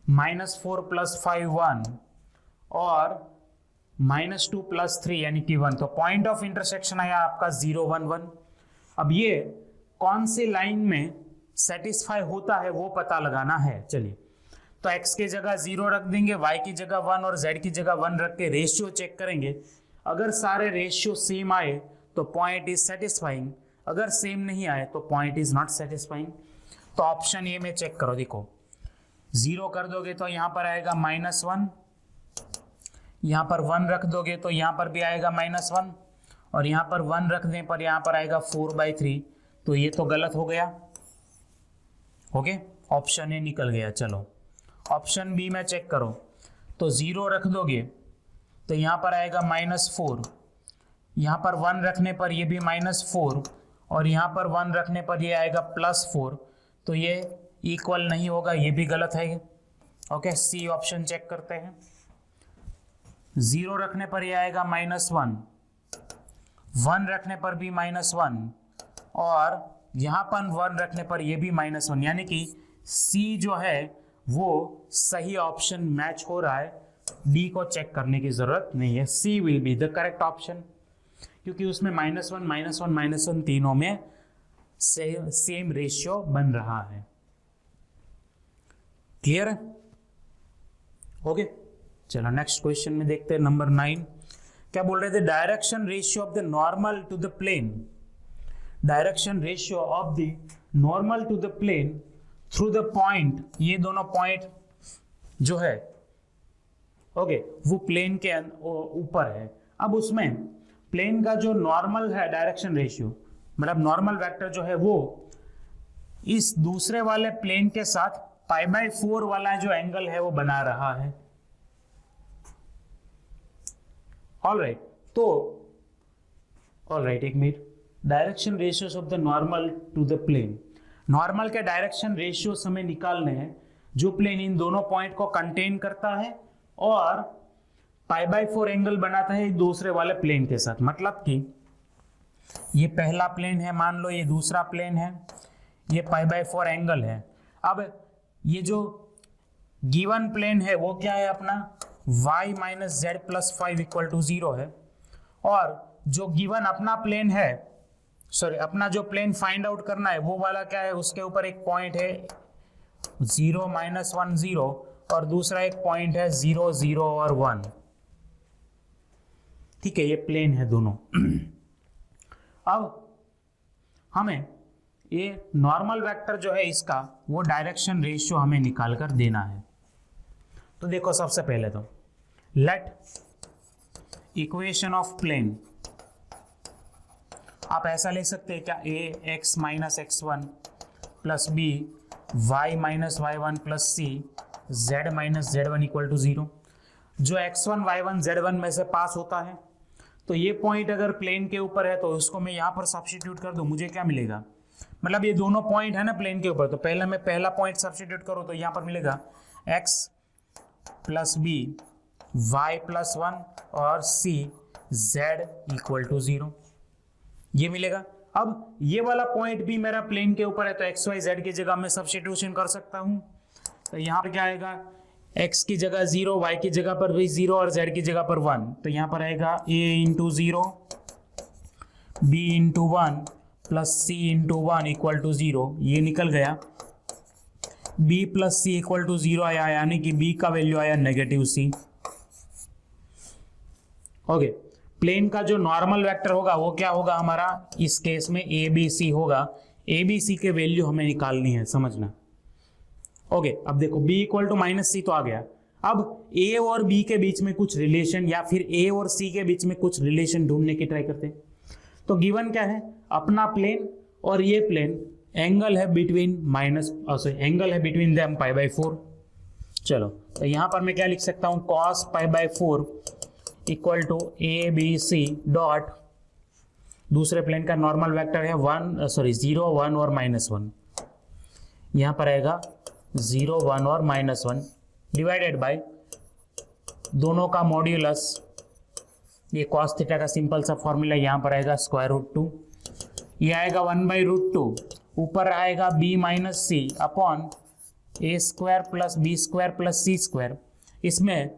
-4 + 5 1 और -2 + 3 यानी कि 1। तो पॉइंट ऑफ इंटरसेक्शन आया आपका 0 1 1। अब ये कौन सी लाइन में सेटिस्फाई होता है वो पता लगाना है। चलिए तो x की जगह 0 रख देंगे, y की जगह 1 और z की जगह 1 रख के रेशियो चेक करेंगे। अगर सारे रेशियो सेम आए तो पॉइंट इज सेटिस्फाइंग, अगर सेम नहीं आए तो पॉइंट इज नॉट सेटिस्फाइंग। तो ऑप्शन ए में चेक करो, देखो 0 कर दोगे तो यहां पर आएगा -1, यहां पर 1 रख दोगे तो यहां पर भी आएगा -1 और यहां पर 1 रखने पर यहां पर आएगा 4/3। तो ये तो गलत हो गया। ओके, ऑप्शन ए निकल गया। चलो ऑप्शन बी में चेक करो, तो 0 रख दोगे तो यहां पर आएगा -4, यहां पर 1 रखने पर ये भी -4 और यहां पर 1 रखने पर ये आएगा +4। तो ये इक्वल नहीं होगा, ये भी गलत है। ओके, सी ऑप्शन चेक करते हैं। 0 रखने पर ये आएगा -1, 1 रखने पर भी -1 और यहां पर 1 रखने पर ये भी -1, यानी कि सी जो है वो सही ऑप्शन मैच हो रहा है। डी को चेक करने की जरूरत नहीं है, C will be the correct option, क्योंकि उसमें -1 -1 तीनों में सेम रेशियो बन रहा है। क्लियर है? ओके, चलो नेक्स्ट क्वेश्चन में देखते हैं। नंबर 9 क्या बोल रहे थे, direction ratio of the normal to the plane, direction ratio of the normal to the plane through the point, ये दोनों पॉइंट जो है ओके वो प्लेन के ऊपर है। अब उसमें प्लेन का जो नॉर्मल है डायरेक्शन रेशियो, मतलब नॉर्मल वेक्टर जो है वो इस दूसरे वाले प्लेन के साथ π/4 वाला जो एंगल है वो बना रहा है। ऑलराइट, तो ऑलराइट एक minute, direction ratios of the normal to the plane, normal के डायरेक्शन रेशियोस हमें निकालने हैं जो प्लेन इन दोनों पॉइंट को कंटेन करता है और π/4 एंगल बनाता है दूसरे वाले प्लेन के साथ। मतलब कि ये पहला प्लेन है, मान लो ये दूसरा प्लेन है, ये π/4 एंगल है। अब ये जो गिवन प्लेन है वो क्या है अपना, y - z + 5 = 0 है, और जो गिवन अपना प्लेन है, सॉरी अपना जो प्लेन फाइंड आउट करना है वो वाला क्या है, उसके ऊपर एक पॉइंट है 0 - 1 0 और दूसरा एक पॉइंट है 0 0 और 1। ठीक है, ये प्लेन है दोनों। अब हमें ये नॉर्मल वेक्टर जो है इसका वो डायरेक्शन रेशियो हमें निकाल कर देना है। तो देखो सबसे पहले तो लेट इक्वेशन ऑफ प्लेन, आप ऐसा ले सकते हैं क्या, a x - x1 + b y - y1 + c z - z1 = 0। जो x1 y1 z1 में से पास होता है। तो ये पॉइंट अगर प्लेन के ऊपर है तो उसको मैं यहाँ पर सब्स्टिट्यूट कर दूं, मुझे क्या मिलेगा, मतलब ये दोनों पॉइंट है ना प्लेन के ऊपर, तो पहले मैं पहला पॉइंट सब्स्टिट्यूट करूँ तो यहाँ पर मिलेगा x plus B y plus 1 और c z इक्वल टू 0, ये मिलेगा। अब ये वाला पॉइंट भी मेरा प्लेन के ऊपर है तो एक्स वाई जेड की जगह मैं सब्स्टिट्यूशन कर सकता हूँ। तो यहाँ पर क्या आएगा, x की जगह 0, y की जगह पर भी 0 और z की जगह पर 1, तो यहाँ पर आएगा a into 0 b into 1 plus c into 1 equal to 0, ये निकल गया। b plus c equal to 0 आया, यानी कि b का वैल्यू आया -c। ओके, प्लेन का जो नॉर्मल वेक्टर होगा वो क्या होगा हमारा, इस केस में ए बी सी होगा। ए बी सी के वैल्यू हमें निकालनी है, समझना। ओके, अब देखो b इक्वल टू -c तो आ गया। अब a और b के बीच में कुछ रिलेशन या फिर a और c के बीच में कुछ रिलेशन ढूंढने की ट्राई करते हैं। तो गिवन क्या है, अपना प्लेन और ये प्लेन, एंगल है बिटवीन एंगल है बिटवीन देम π/4। चलो, तो यहां पर मैं क्या लिख सकता हूं, cos π/4 equal to A B C dot, दूसरे प्लेन का नॉर्मल वेक्टर है 0 1 और -1, यहां पर आएगा 0 1 और -1 डिवाइडेड बाय दोनों का मॉड्यूलस, ये कॉस थीटा का सिंपल सा फॉर्मूला, यहां पर आएगा √2, ये आएगा 1/√2, ऊपर आएगा b minus C upon a² plus b² plus c²। इसमें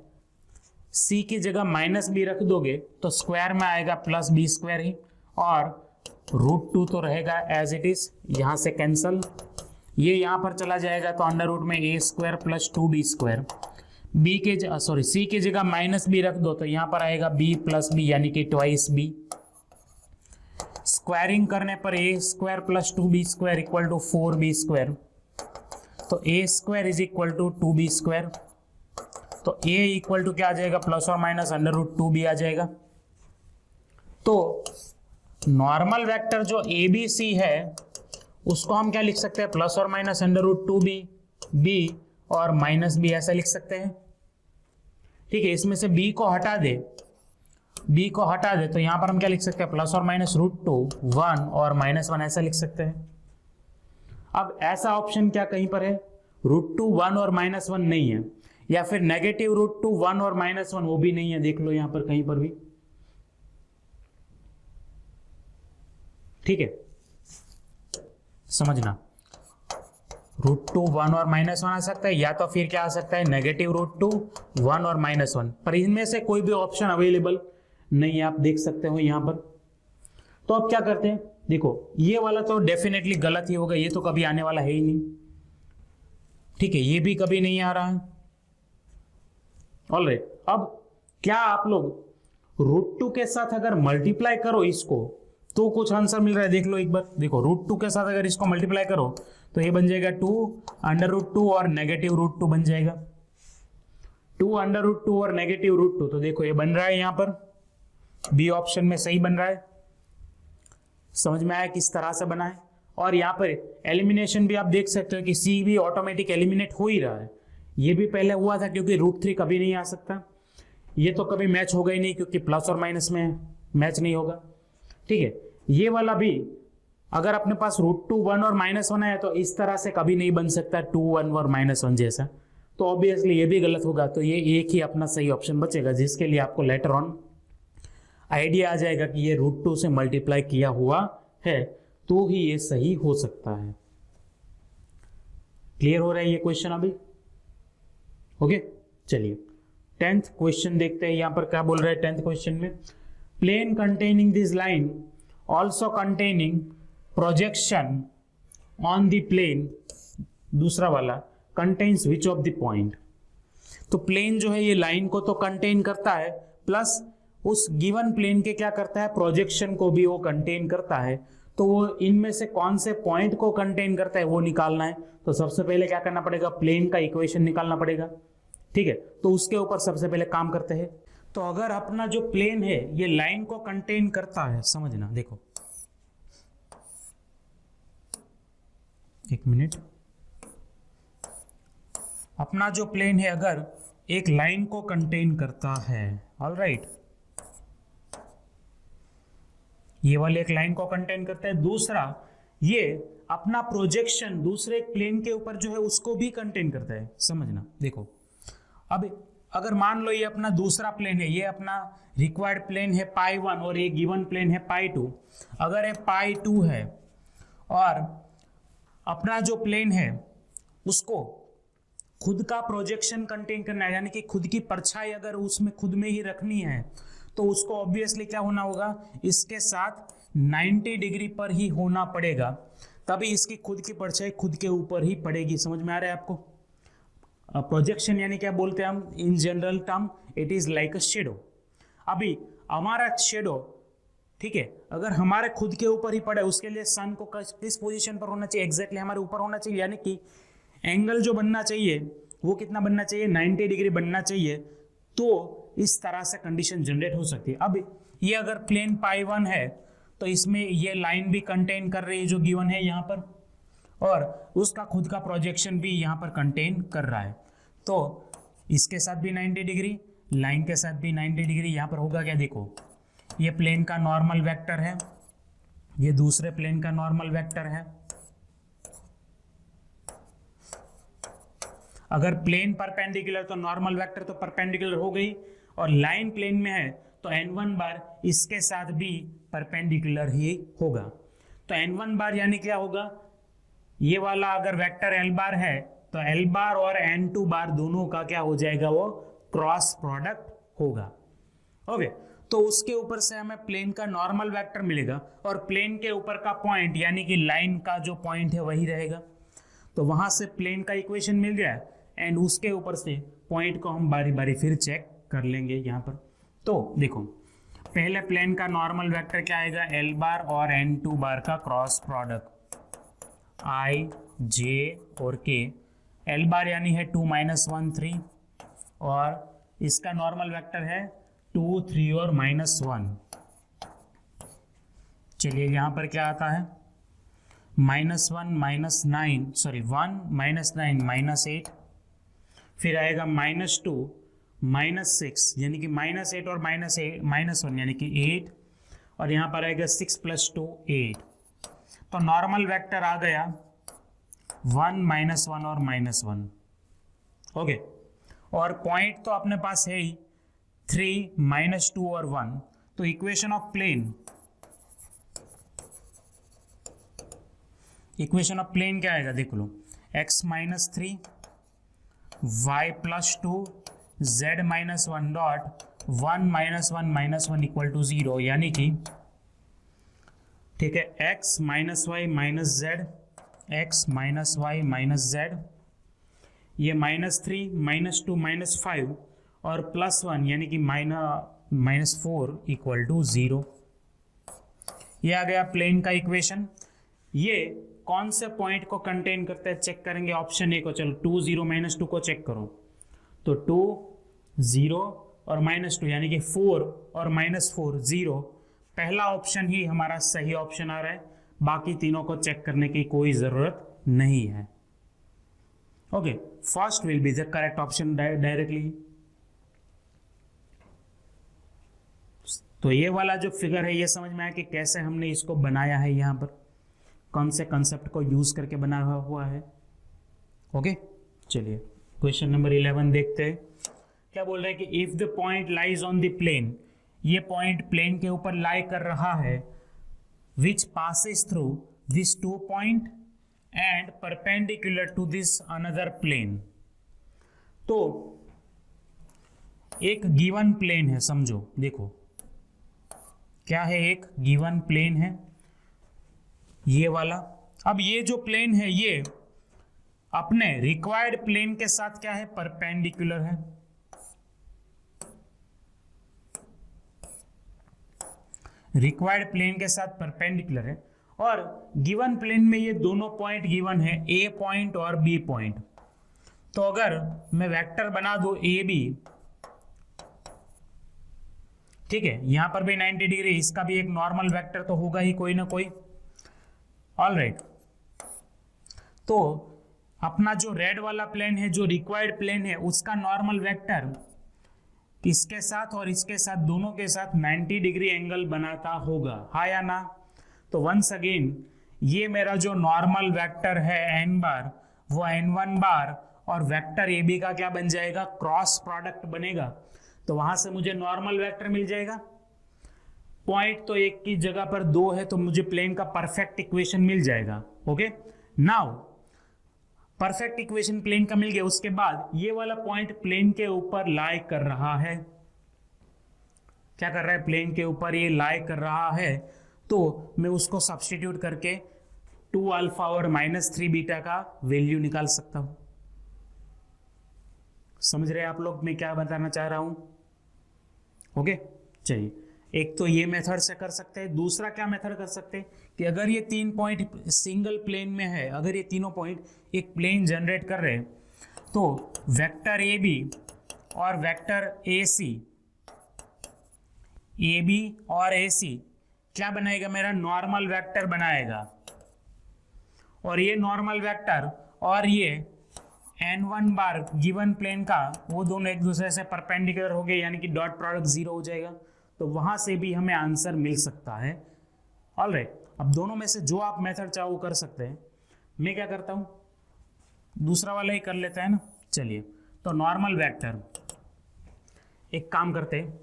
c की जगह -b रख दोगे तो स्क्वायर में आएगा प्लस b² ही, और √2 तो रहेगा एज इट इज, यहां से कैंसल, ये यहां पर चला जाएगा तो अंडर रूट में a² प्लस 2b²। c की जगह -b रख दो तो यहां पर आएगा b प्लस b यानी कि ट्वाइस b। स्क्वायरिंग करने पर a² plus 2b² equal to 4b², तो a² is equal to 2b², तो a इक्वल टू क्या आ जाएगा, प्लस और माइनस √2b आ जाएगा। तो नॉर्मल वेक्टर जो ए बी सी है उसको हम क्या लिख सकते हैं, प्लस और माइनस √2b, b और -b ऐसा लिख सकते हैं। ठीक है, इसमें से b को हटा दे, तो यहां पर हम क्या लिख सकते हैं, प्लस और माइनस √2 1 और -1 ऐसा लिख सकते हैं। अब ऐसा ऑप्शन क्या कहीं पर है, √2 1 और -1 नहीं है, या फिर -√2 1 और -1 वो भी नहीं है, देख लो यहां पर कहीं पर भी। ठीक है, समझना, √2 1 और -1 आ सकता है, या तो फिर क्या आ सकता है, -√2 1 और -1, पर इनमें से कोई भी ऑप्शन अवेलेबल नहीं है, आप देख सकते हो यहां पर। तो अब क्या करते हैं, देखो ये वाला तो डेफिनेटली गलत ही होगा, ये तो कभी आने वाला है ही नहीं। ठीक है, ये भी कभी नहीं आ रहा है। ऑलराइट, अब क्या आप लोग √2 के साथ अगर मल्टीप्लाई करो इसको तो कुछ आंसर मिल रहा है, देख लो एक बार। देखो √2 के साथ अगर इसको मल्टीप्लाई करो तो ये बन जाएगा 2 √2 और -√2 बन जाएगा, 2 √2 और -√2। तो देखो ये बन रहा है, यहां पर बी ऑप्शन में सही बन रहा है। समझ में आया किस तरह से बना है। और यहाँ पर एलिमिनेशन भी आप देख सकते हो कि सी भी ऑटोमेटिक एलिमिनेट हो ही रहा है, ये भी पहले हुआ था क्योंकि √3 कभी नहीं आ सकता, ये तो कभी मैच होगा ही नहीं क्योंकि प्लस और माइनस में मैच नहीं होगा। ठीक है, ये वाला भी अगर अपने पास √2 1 और -1 है तो इस तरह से कभी नहीं बन सकता 2 1 और -1 जैसा, तो ऑब्वियसली ये भी गलत होगा। तो ये एक ही अपना सही ऑप्शन बचेगा, जिसके लिए आपको लेटर ऑन आइडिया आ जाएगा कि ये √2 से मल्टीप्लाई किया हुआ है तो ही ये सही हो सकता है। क्लियर हो रहा है ये क्वेश्चन अभी? ओके, चलिए 10th क्वेश्चन देखते हैं। यहां पर क्या बोल रहा है 10th क्वेश्चन में, plane containing this line also containing projection on the plane, दूसरा वाला contains which of the point. तो प्लेन जो है ये लाइन को तो कंटेन करता है, प्लस उस गिवन प्लेन के क्या करता है, प्रोजेक्शन को भी वो कंटेन करता है। तो वो इनमें से कौन से पॉइंट को कंटेन करता है वो निकालना है। तो सबसे पहले क्या करना पड़ेगा, प्लेन का इक्वेशन निकालना पड़ेगा। ठीक है, तो उसके ऊपर सबसे पहले काम करते हैं। तो अगर अपना जो प्लेन है ये लाइन को कंटेन करता है, समझना, देखो एक मिनट, अपना जो प्लेन है अगर एक लाइन को कंटेन करता है। ऑलराइट, ये वाले एक लाइन को कंटेन करता है। दूसरा, ये अपना प्रोजेक्शन दूसरे प्लेन के ऊपर जो है उसको भी कंटेन करता है। समझना, देखो अब अगर मान लो ये अपना दूसरा प्लेन है, ये अपना रिक्वायर्ड प्लेन है π1 और ये गिवन प्लेन है π2। अगर ये π2 है और अपना जो प्लेन है उसको खुद का प्रोजेक्शन कंटेन करना है, यानी कि खुद की परछाई अगर उसमें खुद में ही रखनी है, तो उसको ऑब्वियसली क्या होना होगा, इसके साथ 90 डिग्री पर ही होना पड़ेगा, तभी इसकी खुद की परछाई खुद के ऊपर ही पड़ेगी। समझ में आ रहा है आपको? प्रोजेक्शन यानी क्या बोलते हैं हम in general term, it is like a shadow. अभी हमारा शेडो, ठीक है, अगर हमारे खुद के ऊपर ही पड़े, उसके लिए सन को किस पोजीशन पर होना चाहिए, एग्जैक्टली हमारे ऊपर होना चाहिए, यानी कि एंगल जो बनना चाहिए वो कितना बनना चाहिए, 90 डिग्री बनना चाहिए। तो इस तरह से कंडीशन जनरेट हो सकती है। अब ये अगर प्लेन π1 है तो इसमें ये लाइन भी कंटेन कर रही है जो गिवन है यहाँ पर, और उसका खुद का प्रोजेक्शन भी यहाँ पर कंटेन कर रहा है। तो इसके साथ भी 90 डिग्री, लाइन के साथ भी 90 डिग्री। यहाँ पर होगा क्या, देखो ये प्लेन का नॉर्मल वेक्टर है, ये दूसरे प्लेन का नॉर्मल वेक्टर है। अगर प्लेन परपेंडिकुलर तो नॉर्मल वेक्टर तो परपेंडिकुलर हो गई, और लाइन प्लेन में है तो n1 बार इसके साथ भी परपेंडिकुलर ही होगा। तो n1 बार यानी क्या होगा, ये वाला अगर वेक्टर l बार है तो l बार और n2 बार दोनों का क्या हो जाएगा, वो क्रॉस प्रोडक्ट होगा। ओके, तो उसके ऊपर से हमें प्लेन का नॉर्मल वेक्टर मिलेगा और प्लेन के ऊपर का पॉइंट यानी कि लाइन का जो पॉइंट है वही रहेगा। तो वहां से प्लेन का इक्वेशन मिल गया एंड उसके ऊपर से पॉइंट को हम बारी बारी फिर चेक कर लेंगे यहाँ पर। तो देखो पहले प्लेन का नॉर्मल वेक्टर क्या आएगा, l बार और n2 बार का क्रॉस प्रोडक्ट i j और k। l बार यानी है 2 - 1 3 और इसका नॉर्मल वेक्टर है 2 3 और -1। चलिए यहाँ पर क्या आता है, -1 -9 सॉरी 1 -9 -8, फिर आएगा -2 -6 यानी कि -8 और -1 यानी कि 8, और यहाँ पर आएगा 6 + 2 8। तो नॉर्मल वेक्टर आ गया 1 -1 और -1। ओके, और पॉइंट तो अपने पास है ही 3 -2 और 1। तो equation of plane, equation of plane क्या आएगा, देख लो x - 3 y + 2 z - 1 dot 1 - 1 equal to 0, यानी कि ठीक है x - y - z, x - y - z, ये -3 -2 -5 और +1 यानी कि -4 इक्वल टू 0। ये आ गया प्लेन का इक्वेशन। ये कौन से पॉइंट को कंटेन करता है चेक करेंगे, ऑप्शन ए को। चलो 2 0 -2 को चेक करो, तो 2 0 और -2 यानी कि 4 और -4 0, पहला ऑप्शन ही हमारा सही ऑप्शन आ रहा है, बाकी तीनों को चेक करने की कोई जरूरत नहीं है। Okay, first will be the correct option directly. तो ये वाला जो फिगर है ये समझ में आया कि कैसे हमने इसको बनाया है, यहाँ पर कौन से कंसेप्ट को यूज करके बनाया हुआ है। ओके, चलिए क्वेश्चन नंबर 11 देखते हैं। क्या बोल रहे हैं कि if the point lies on the plane, ये पॉइंट प्लेन के ऊपर लाई कर रहा है, which passes through this 2 point and perpendicular to this another plane. तो एक गिवन प्लेन है, समझो, देखो क्या है, एक गिवन प्लेन है ये वाला। अब ये जो प्लेन है ये अपने रिक्वायर्ड प्लेन के साथ क्या है, परपेंडिकुलर है। रिक्वायर्ड प्लेन के साथ परपेंडिकुलर है, और गिवन प्लेन में ये दोनों पॉइंट गिवन है, ए पॉइंट और बी पॉइंट। तो अगर मैं वेक्टर बना दूं ए बी, ठीक है, यहां पर भी 90 डिग्री, इसका भी एक नॉर्मल वेक्टर तो होगा ही कोई ना कोई। ऑलराइट, तो अपना जो रेड वाला प्लेन है, जो रिक्वायर्ड प्लेन है, उसका नॉर्मल वेक्टर इसके साथ और इसके साथ, दोनों के साथ 90 डिग्री एंगल बनाता होगा, हाँ या ना? तो वंस अगेन ये मेरा जो नॉर्मल वेक्टर है n बार, वो n1 बार और वेक्टर ए बी का क्या बन जाएगा? क्रॉस प्रोडक्ट बनेगा। तो वहां से मुझे नॉर्मल वेक्टर मिल जाएगा। पॉइंट तो एक की जगह पर दो है, तो मुझे प्लेन का परफेक्ट इक्वेशन मिल जाएगा। Okay, now perfect equation plane का मिल गया। उसके बाद ये वाला पॉइंट प्लेन के ऊपर लाई कर रहा है। क्या कर रहा है? प्लेन के ऊपर ये लाई कर रहा है। तो मैं उसको सब्स्टिट्यूट करके 2 अल्फा और -3 बीटा का वैल्यू निकाल सकता हूं। समझ रहे हैं आप लोग मैं क्या बताना चाह रहा हूं? ओके, चलिए, एक तो ये मेथड से कर सकते हैं। दूसरा क्या मेथड कर सकते हैं कि अगर ये 3 पॉइंट सिंगल प्लेन में है, अगर ये तीनों पॉइंट एक प्लेन जनरेट कर रहे हैं, तो वेक्टर ए बी और वेक्टर ए बी और ए सी क्या बनाएगा? मेरा नॉर्मल वेक्टर बनाएगा। और ये नॉर्मल वेक्टर और ये n1 बार गिवन प्लेन का, वो दोनों एक दूसरे से परपेंडिकुलर हो गए, यानी कि डॉट प्रोडक्ट 0 हो जाएगा। तो वहां से भी हमें आंसर मिल सकता है। ऑलराइट, अब दोनों में से जो आप मेथड चाहो कर सकते हैं। मैं क्या करता हूं, दूसरा वाला ही कर लेता है ना। चलिए, तो नॉर्मल वेक्टर, एक काम करते हैं,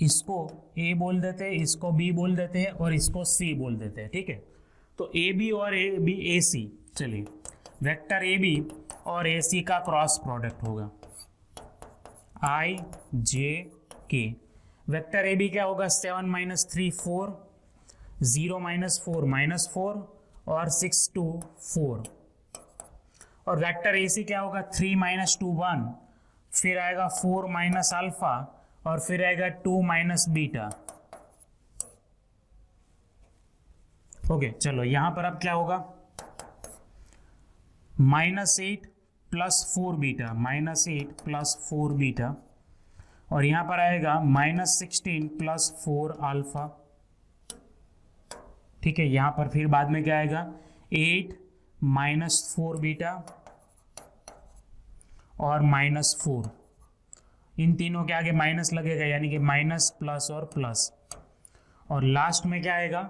इसको ए बोल देते हैं, इसको बी बोल देते हैं और इसको सी बोल देते हैं। ठीक है, तो ए बी और ए बी ए सी, चलिए, वेक्टर ए बी और ए सी का क्रॉस प्रोडक्ट होगा आई जे के। वेक्टर ए बी क्या होगा? 7 - 3 4, 0 - 4 -4 और 6 2 4। और वेक्टर ए सी क्या होगा? 3 - 2 1, फिर आएगा 4 - अल्फा और फिर आएगा 2 - बीटा। ओके, चलो यहां पर अब क्या होगा? -8 + 4 बीटा, -8 + 4 बीटा, और यहां पर आएगा -16 + 4 अल्फा। ठीक है, यहां पर फिर बाद में क्या आएगा? 8 - 4 बीटा और -4। इन तीनों के आगे माइनस लगेगा, यानी कि माइनस प्लस और प्लस। और लास्ट में क्या आएगा?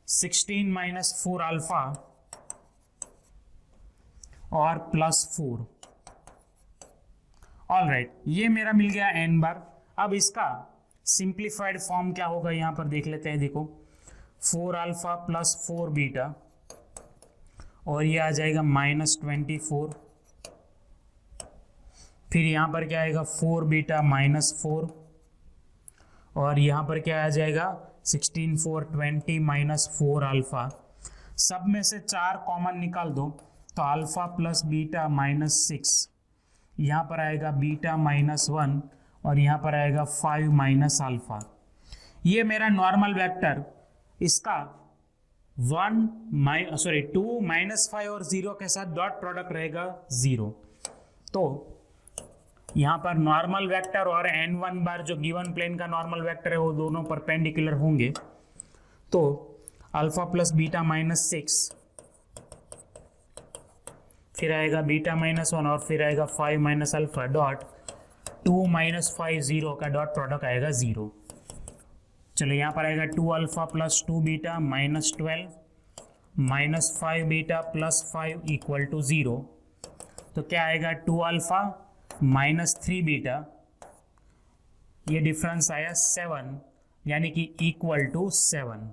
16 - 4 अल्फा और +4। ऑलराइट, ये मेरा मिल गया n बार। अब इसका सिंप्लीफाइड फॉर्म क्या होगा यहां पर देख लेते हैं। देखो, 4 अल्फा + 4 बीटा, और ये आ जाएगा -24। फिर यहां पर क्या आएगा? 4 बीटा -4, और यहां पर क्या आ जाएगा? 16 4 20 -4 अल्फा। सब में से 4 कॉमन निकाल दो, तो अल्फा + बीटा -6, यहाँ पर आएगा बीटा -1, और यहाँ पर आएगा 5 - अल्फा। ये मेरा नॉर्मल वेक्टर, इसका 2 -5 और 0 के साथ डॉट प्रोडक्ट रहेगा 0। तो यहाँ पर नॉर्मल वेक्टर और n1 बार जो गिवन प्लेन का नॉर्मल वेक्टर है, वो दोनों परपेंडिकुलर होंगे। तो अल्फा + बीटा -6, फिर आएगा बीटा -1 और फिर आएगा 5 - अल्फा डॉट 2 - 5 0 का डॉट प्रोडक्ट आएगा 0। चलो, यहाँ पर आएगा 2 अल्फा + 2 बीटा -12 -5 बीटा + 5 = 0। तो क्या आएगा? 2 अल्फा -3 बीटा, ये डिफरेंस आया 7, यानी कि = 7।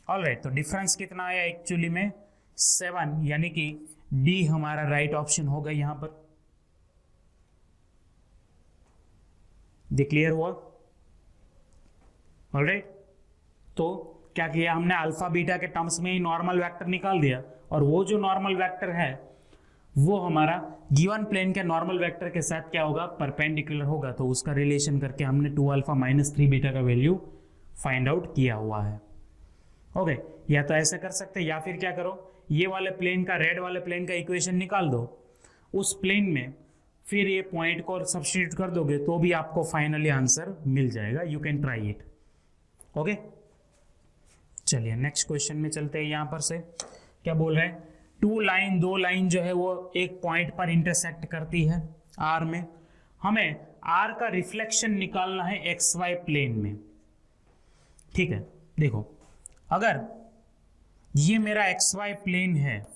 ऑलराइट, तो डिफरेंस कितना आया एक्चुअली में? 7, यानी कि डी हमारा राइट ऑप्शन होगा यहां पर। क्लियर हुआ? ऑलराइट, तो क्या किया हमने? अल्फा बीटा के टर्म्स में ही नॉर्मल वेक्टर निकाल दिया, और वो जो नॉर्मल वेक्टर है वो हमारा गिवन प्लेन के नॉर्मल वेक्टर के साथ क्या होगा? परपेंडिकुलर होगा। तो उसका रिलेशन करके हमने 2 अल्फा -3 बीटा का वैल्यू फाइंड आउट किया हुआ है। ओके, या तो ऐसे कर सकते हैं, या फिर क्या करो, ये वाले प्लेन का, रेड वाले प्लेन का इक्वेशन निकाल दो, उस प्लेन में फिर ये पॉइंट को सब्स्टिट्यूट कर दोगे तो भी आपको फाइनली आंसर मिल जाएगा। You can try it. Okay, चलिए नेक्स्ट क्वेश्चन में चलते हैं। यहां पर से क्या बोल रहे हैं? दो लाइन जो है वो एक पॉइंट पर इंटरसेक्ट करती है आर में। हमें आर का रिफ्लेक्शन निकालना है एक्स वाई प्लेन में। ठीक है, देखो अगर ये मेरा एक्स वाई प्लेन है,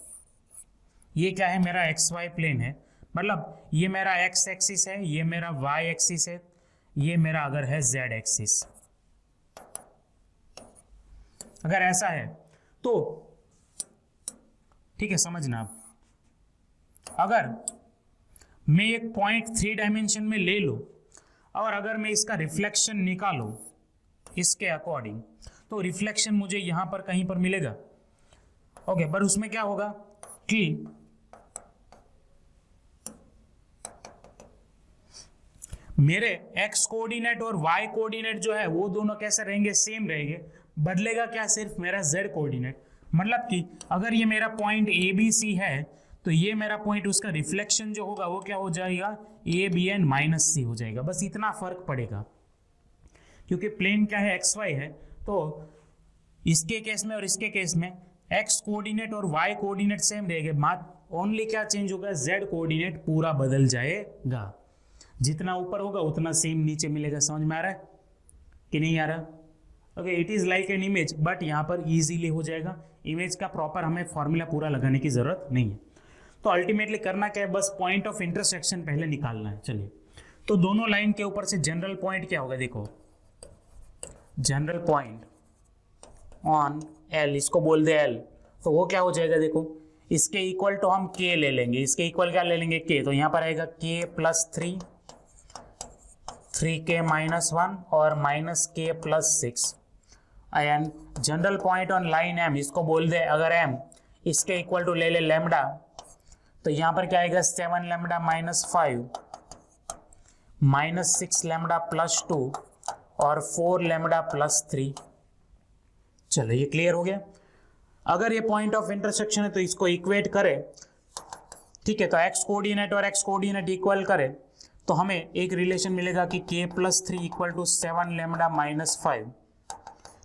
ये क्या है, मेरा एक्स वाई प्लेन है, मतलब ये मेरा एक्स एक्सिस है, ये मेरा वाई एक्सिस है, ये मेरा अगर है जेड एक्सिस। अगर ऐसा है तो ठीक है, समझना आप, अगर मैं एक पॉइंट 3 डायमेंशन में ले लूं और अगर मैं इसका रिफ्लेक्शन निकालूं इसके अकॉर्डिंग, तो रिफ्लेक्शन मुझे यहां पर कहीं पर मिलेगा। ओके, पर उसमें क्या होगा कि मेरे x कोऑर्डिनेट और y कोऑर्डिनेट जो है वो दोनों कैसे रहेंगे, सेम रहेंगे। बदलेगा क्या, सिर्फ मेरा z कोऑर्डिनेट। मतलब कि अगर ये मेरा पॉइंट ABC है तो ये मेरा पॉइंट, उसका रिफ्लेक्शन जो होगा वो क्या हो जाएगा, ABN -C हो जाएगा। बस इतना फर्क पड़ेगा, क्योंकि प्लेन क्या है, XY है, तो इसके केस में और इसके केस में x कोऑर्डिनेट और y कोऑर्डिनेट सेम रहेंगे। मात्र ओनली क्या चेंज होगा, z कोऑर्डिनेट पूरा बदल जाएगा। जितना ऊपर होगा उतना सेम नीचे मिलेगा। समझ में आ रहा है कि नहीं आ रहा? Okay, it is like an image, but यहाँ पर इजीली हो जाएगा। इमेज का प्रॉपर हमें फॉर्मूला पूरा लगाने की जरूरत नहीं है। तो अल्टीमेटली करना क्या है, बस पॉइंट ऑफ इंटरसेक्शन पहले निकालना है। चलिए, तो दोनों लाइन के ऊपर से जनरल पॉइंट क्या होगा, देखो जनरल पॉइंट ऑन L, इसको बोल दे L, तो वो क्या हो जाएगा, देखो इसके इक्वल तो हम K ले लेंगे। इसके इक्वल क्या ले लेंगे, K, तो यहाँ पर आएगा K + 3, 3K - 1 और -K + 6। And general point on line M, इसको बोल दे अगर M इसके इक्वल टू ले ले लैम्डा, तो यहाँ पर क्या आएगा 7 लैम्डा -5 -6 लैम्डा +2 और 4 लैम्डा +3। चलो ये क्लियर हो गया। अगर ये पॉइंट ऑफ इंटरसेक्शन है तो इसको इक्वेट करें, ठीक है, तो x कोऑर्डिनेट और x कोऑर्डिनेट इक्वल करें तो हमें एक रिलेशन मिलेगा कि K + 3 = 7 लैम्डा -5,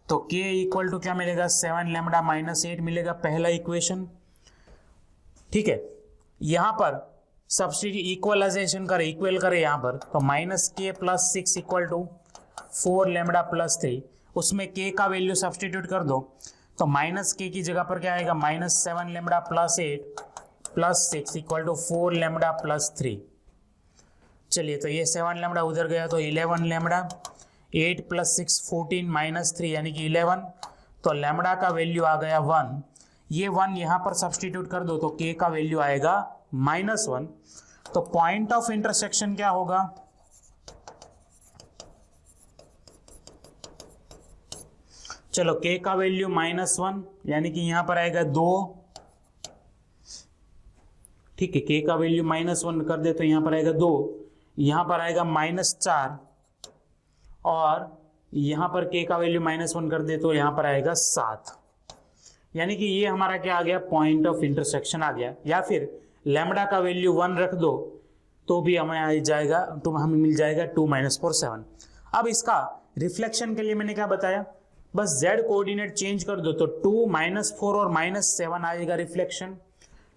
तो K इक्वल टू क्या मिलेगा, 7 लैम्डा -8 मिलेगा, पहला इक्वेशन। ठीक है, यहां पर सब्स्टिट्यूट इक्वलाइजेशन करें, इक्वल करें यहाँ पर, तो -K + 6 = 4 लैम्डा +3, उसमें K का वैल्यू सब्स्टिट्यूट कर दो, तो -K की जगह पर क्या आएगा, -7 लैम्डा +8 + 6 = 4 लैम्डा +3। चलिए, तो ये 7 लैम्डा उधर गया तो 11 लैम्डा, 8 + 6 14 - 3 यानी कि 11, तो लैम्डा का वैल्यू आ गया 1। ये 1 यहाँ पर सब्स्टिट्यूट कर दो तो K का वैल्यू आएगा -1। तो पॉइंट ऑफ इंटरसेक्शन क्या होगा, चलो K का वैल्यू -1 यानी कि यहाँ पर आएगा 2। ठीक है, K का वैल्यू -1 कर दे तो यहाँ पर आएगा 2, यहाँ पर आएगा -4 और यहाँ पर K का वैल्यू -1 कर दे तो यहाँ पर आएगा 7। यानी कि ये हमारा क्या आ गया, पॉइंट ऑफ इंटरसेक्शन आ गया। या फिर लैम्डा का वैल्यू 1 रख दो तो भी हमें आ जाएगा, तो हमें मिल जाएगा 2 - 4 7। अब इसका रिफ्लेक्शन के लिए मैंने क्या बताया, बस z कोऑर्डिनेट चेंज कर दो तो 2 - 4 और -7 आएगा रिफ्लेक्शन।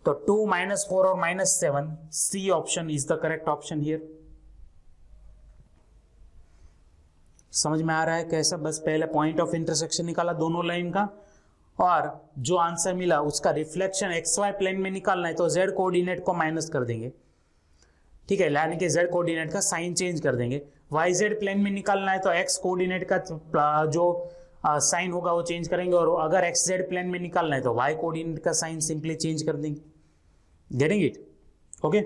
तो 2 - 4 और -7, C option is the correct option here. समझ में आ रहा है कैसा, बस पहले पॉइंट ऑफ इंटरसेक्शन निकाला दोनों लाइन का और जो आंसर मिला उसका रिफ्लेक्शन XY प्लेन में निकालना है तो z कोऑर्डिनेट को माइनस कर देंगे। ठीक है, यानी कि z कोऑर्डिनेट का साइन चेंज कर देंगे। YZ प्लेन में निकालना है तो x कोऑर्डिनेट का जो साइन होगा वो चेंज करेंगे, और अगर XZ प्लेन में निकालना है तो y कोऑर्डिनेट का साइन सिंपली चेंज कर देंगे। Getting it? ओके,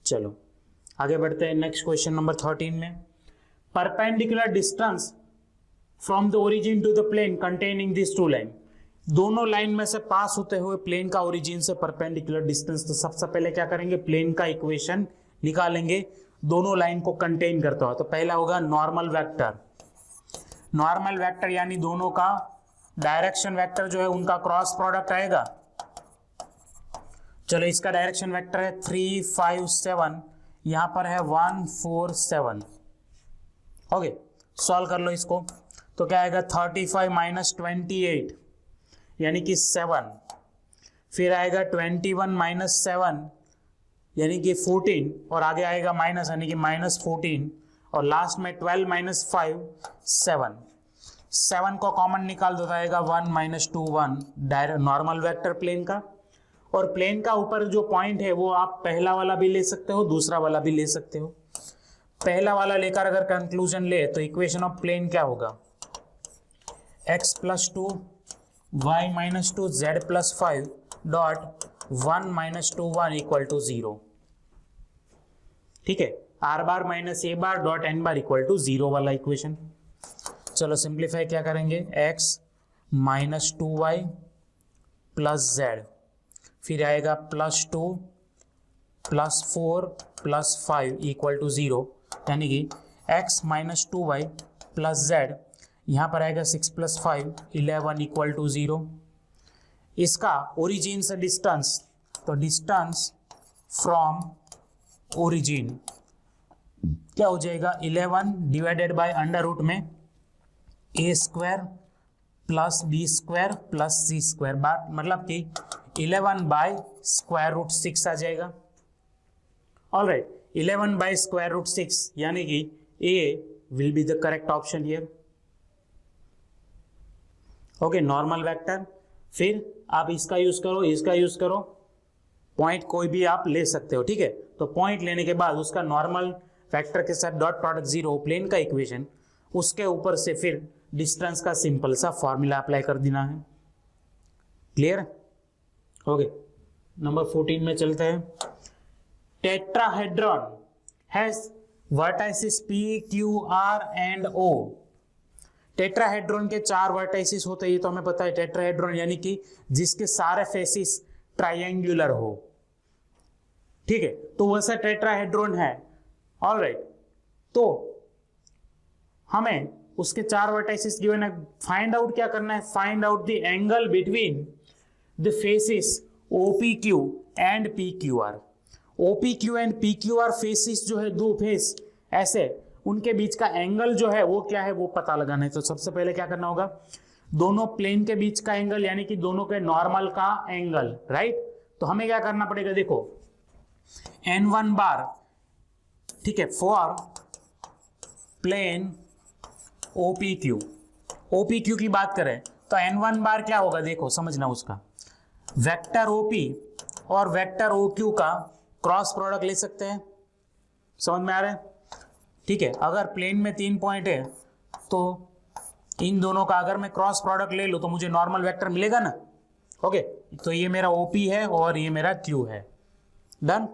चलो आगे बढ़ते हैं नेक्स्ट क्वेश्चन नंबर 13 में। Perpendicular distance from the origin to the plane containing this two line. दोनों लाइन में से पास होते हुए प्लेन का ओरिजिन से परपेंडिकुलर डिस्टेंस, तो सबसे पहले क्या करेंगे, प्लेन का इक्वेशन निकालेंगे दोनों लाइन को कंटेन करता हुआ। तो पहला होगा नॉर्मल वेक्टर। नॉर्मल वेक्टर यानी दोनों का डायरेक्शन वेक्टर जो है उनका क्रॉस प्रोडक्ट आएगा। चलो, इसका डायरेक्शन वेक्टर है 3 5 7, यहां पर है 1 4 7। ओके, सॉल्व कर लो इसको, तो क्या आएगा 35 - 28 यानी कि 7। फिर आएगा 21 माइनस 7 यानी कि 14, और आगे आएगा माइनस यानी कि -14, और लास्ट में 12 माइनस 5 7। 7 को कॉमन निकाल दो तो आएगा 1 minus 2 1, direct normal vector plane का। और प्लेन का ऊपर जो पॉइंट है वो आप पहला वाला भी ले सकते हो, दूसरा वाला भी ले सकते हो। पहला वाला लेकर अगर कंक्लूजन ले तो इक्वेशन ऑफ प्लेन क्या होगा, x plus 2 y minus 2 z plus 5 dot 1 minus 2 1 equal to 0। ठीक है, r bar minus a bar dot n bar equal to 0 वाला इक्वेशन। चलो सिंप्लीफाई क्या करेंगे, x minus 2y plus z, फिर आएगा plus 2 plus 4 plus 5 equal to 0, यानी कि x minus 2y plus z, यहाँ पर आएगा 6 प्लस 5 11 इक्वल टू 0। इसका ओरिजिन से डिस्टेंस, तो डिस्टेंस फ्रॉम ओरिजिन क्या हो जाएगा, 11 डिवाइडेड बाय अंडर रूट में a square plus b square plus c square, बात मतलब कि 11 बाय स्क्वायर रूट 6 आ जाएगा। ऑलराइट, 11 बाय स्क्वायर रूट 6 यानी कि a will be the correct option here. Okay, normal vector. फिर आप इसका यूज करो, इसका यूज करो, पॉइंट कोई भी आप ले सकते हो। ठीक है, तो पॉइंट लेने के बाद उसका नॉर्मल वेक्टर के साथ डॉट प्रोडक्ट 0, प्लेन का इक्वेशन, उसके ऊपर से फिर डिस्टेंस का सिंपल सा फॉर्मूला अप्लाई कर देना है। क्लियर? ओके, नंबर 14 में चलते हैं। Tetrahedron has vertices P, Q, R and O। Tetrahedron के 4 वर्टाइसिस होते हैं, ये तो हमें पता है। टेट्राहेड्रॉन यानी कि जिसके सारे फेसिस ट्रायंगुलर हो। ठीक है, तो वैसा टेट्राहेड्रॉन है। ऑलराइट, तो हमें उसके 4 वर्टाइसिस गिवन है, फाइंड आउट क्या करना है, find out the angle between the faces OPQ and PQR। OPQ and PQR faces जो है, दो फेस ऐसे, उनके बीच का एंगल जो है वो क्या है वो पता लगाना है। तो सबसे पहले क्या करना होगा, दोनों प्लेन के बीच का एंगल यानी कि दोनों के नॉर्मल का एंगल, राइट। तो हमें क्या करना पड़ेगा, देखो N1 बार, ठीक है, फॉर प्लेन OPQ की बात करें तो N1 बार क्या होगा, देखो समझना, उसका वेक्टर OP और वेक्टर OQ का क्रॉस प्रोडक्ट ले सकते हैं। समझ में आ रहा है? ठीक है, अगर प्लेन में 3 पॉइंट है तो इन दोनों का अगर मैं क्रॉस प्रोडक्ट ले लूं तो मुझे नॉर्मल वेक्टर मिलेगा ना। ओके, तो ये मेरा OP है और ये मेरा Q है। डन।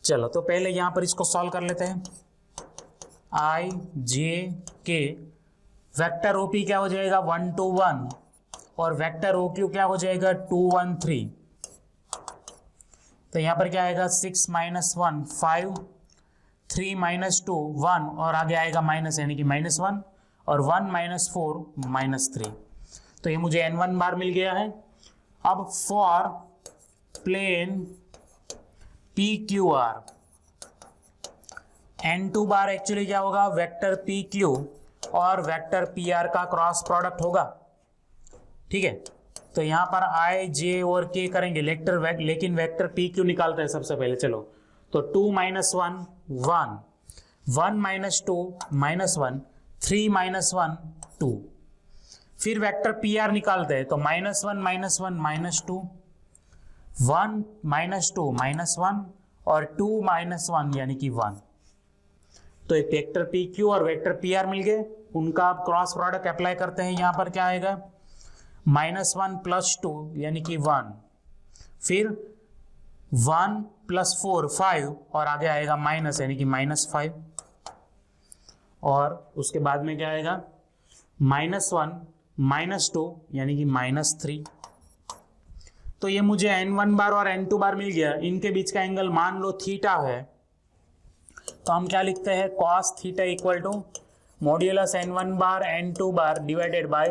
चलो, तो पहले यहां पर इसको सॉल्व कर लेते हैं। I J K, vector OP क्या हो जाएगा 1 2 1 और वेक्टर OQ क्या हो जाएगा 2 1 3। तो यहां पर क्या आएगा 6 माइनस 1 5, 3 माइनस 2 1 और आगे आएगा माइनस यानी कि -1 और 1 माइनस 4 -3। तो ये मुझे N1 बार मिल गया है। अब for plane PQR, N2 bar actually क्या होगा, वेक्टर PQ और वेक्टर PR का क्रॉस प्रोडक्ट होगा। ठीक है, तो यहां पर I J और K करेंगे लेकिन वेक्टर PQ निकालते हैं सबसे पहले। चलो, तो 2 माइनस 1 1, 1 माइनस 2 -1, 3 माइनस 1 2। फिर वेक्टर PR निकालते हैं तो -1 -1 -2, 1 माइनस 2 -1 और 2 -1 यानी कि 1। तो एक वेक्टर PQ और वेक्टर PR मिल गए, उनका आप क्रॉस प्रोडक्ट अप्लाई करते हैं। यहां पर क्या आएगा -1 + 2 यानी कि 1, फिर 1 + 4 5 और आगे आएगा माइनस यानी कि -5 और उसके बाद में क्या आएगा -1 -2 यानी कि -3। तो ये मुझे N1 बार और N2 बार मिल गया। इनके बीच का एंगल मान लो थीटा है, तो हम क्या लिखते हैं cos theta equal to modulus N1 bar N2 bar divided by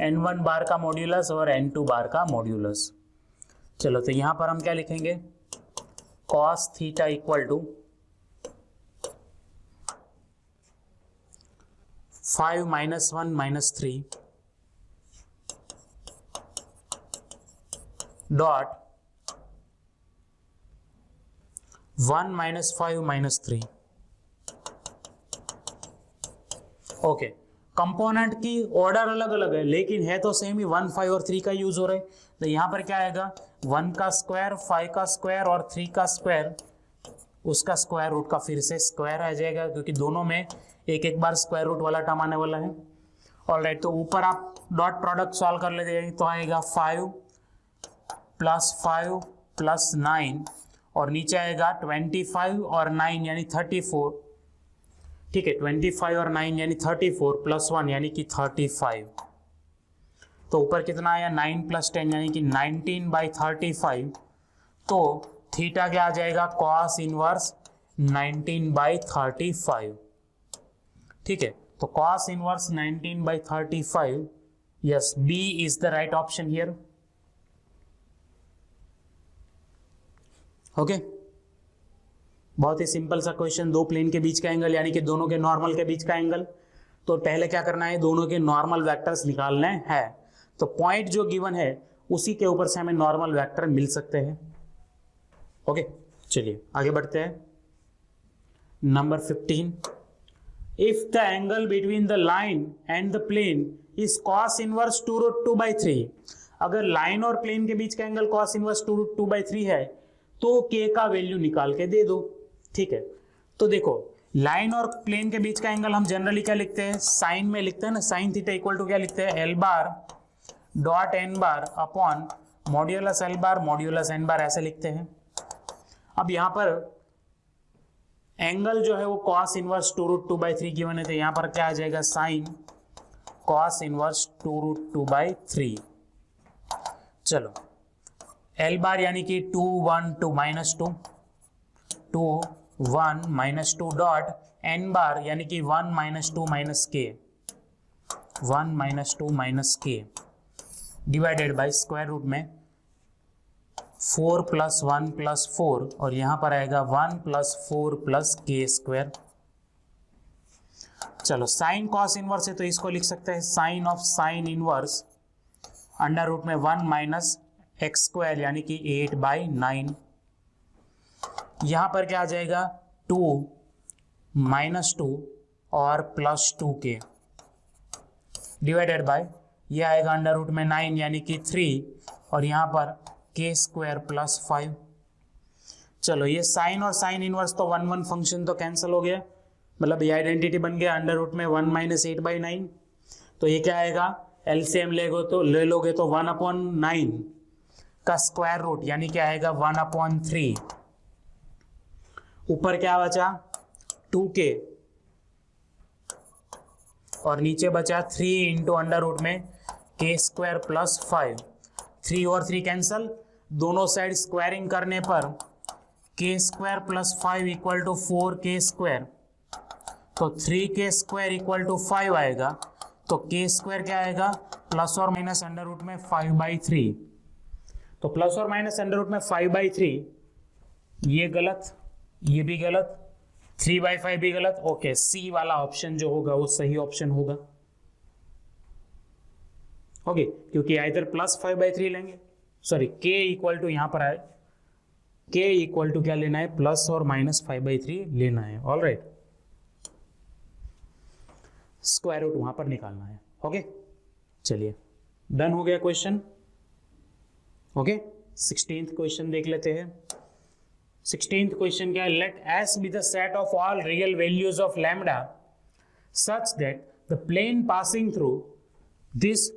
N1 bar का मॉड्यूलस और N2 बार का मॉड्यूलस। चलो, तो यहां पर हम क्या लिखेंगे cos theta equal to 5 -1 -3 dot 1 minus 5 minus 3। Okay, component की ऑर्डर अलग अलग है लेकिन है तो सेम ही, 1, 5 और 3 का यूज हो रहा है। तो यहां पर क्या आएगा 1 का स्क्वायर, 5 का स्क्वायर और 3 का स्क्वायर, उसका स्क्वायर रूट का फिर से स्क्वायर आ जाएगा क्योंकि दोनों में एक एक बार स्क्वायर रूट वाला टर्म आने वाला है। ऑलराइट, तो ऊपर आप डॉट प्रोडक्ट सॉल्व कर लेते हैं तो आएगा 5 प्लस 9 और नीचे आएगा 25 और 9 यानी 34। ठीक है, 25 और 9 यानी 34 प्लस 1 यानी कि 35। तो ऊपर कितना आया 9 प्लस 10 यानी कि 19/35। तो थीटा क्या आ जाएगा cos इनवर्स 19/35। ठीक है, तो cos inverse 19/35, yes, B is the right option here. Okay, बहुत ही सिंपल सा क्वेश्चन, दो प्लेन के बीच का एंगल यानी कि दोनों के नॉर्मल के बीच का एंगल। तो पहले क्या करना है, दोनों के नॉर्मल वेक्टर्स निकालने हैं। तो पॉइंट जो गिवन है उसी के ऊपर से हमें नॉर्मल वेक्टर मिल सकते हैं। ओके, चलिए आगे बढ़ते हैं। Number 15, if the angle between the line and the plane is cos इनवर्स 2√2/3। अगर लाइन और प्लेन के बीच का एंगल cos इनवर्स 2√2/3 है तो k का वैल्यू निकाल के दे दो। ठीक है, तो देखो लाइन और प्लेन के बीच का एंगल हम जनरली क्या लिखते हैं, साइन में लिखते हैं ना, साइन थीटा इक्वल टू क्या लिखते हैं, L बार dot n bar upon modulus L बार मॉड्यूलस n बार, ऐसे लिखते हैं। अब यहाँ पर एंगल जो है वो cos इनवर्स 2√2/3 गिवन है, तो यहाँ पर क्या आ जाएगा साइन cos इनवर्स 2√2/3। चलो L बार यानी कि 2 1 2 minus 2 2 1 minus 2 dot n bar यानी कि 1 minus 2 minus k 1 minus 2 minus k divided by square root में 4 प्लस 1 प्लस 4 और यहां पर आएगा 1 प्लस 4 प्लस k स्क्वायर। चलो साइन cos इनवर्स है तो इसको लिख सकते हैं sine of sine inverse under root में 1 माइनस एक्स स्क्वायर यानी कि 8/9। यहां पर क्या आ जाएगा 2 माइनस 2 और प्लस 2k डिवाइडेड बाय ये आएगा अंडर रूट में 9 यानी कि 3 और यहां पर k स्क्वायर प्लस 5। चलो ये साइन और साइन इनवर्स तो 1 1 फंक्शन तो कैंसिल हो गया, मतलब ये आइडेंटिटी बन गया अंडर रूट में 1 माइनस 8/9। तो ये क्या आएगा, एलसीएम ले लोगे तो 1/9 का स्क्वायर रूट यानी क्या आएगा 1/3। ऊपर क्या बचा 2k और नीचे बचा 3 इंटू अंडर रूट में k स्क्वायर प्लस 5। 3 और 3 कैंसल, दोनों साइड स्क्वायरिंग करने पर k square plus 5 equal to 4k square, तो 3k स्क्वायर इक्वल टू 5 आएगा। तो k स्क्वायर क्या आएगा प्लस और माइनस अंडर रूट में 5/3। तो प्लस और माइनस अंडर रूट में 5/3, ये गलत, ये भी गलत, 3/5 भी गलत। ओके, सी वाला ऑप्शन जो होगा वो सही ऑप्शन होगा। ओके, क्योंकि इधर प्लस 5/3 लेंगे, सॉरी k इक्वल टू यहां पर आए, k इक्वल टू क्या लेना है, प्लस और माइनस 5/3 लेना है। ऑल राइट, स्क्वायर रूट वहां पर निकालना है। ओके, चलिए डन हो गया क्वेश्चन। ओके, 16th क्वेश्चन देख लेते हैं। 16th क्वेश्चन क्या है, let S be the set of all real values of lambda such that the plane passing through this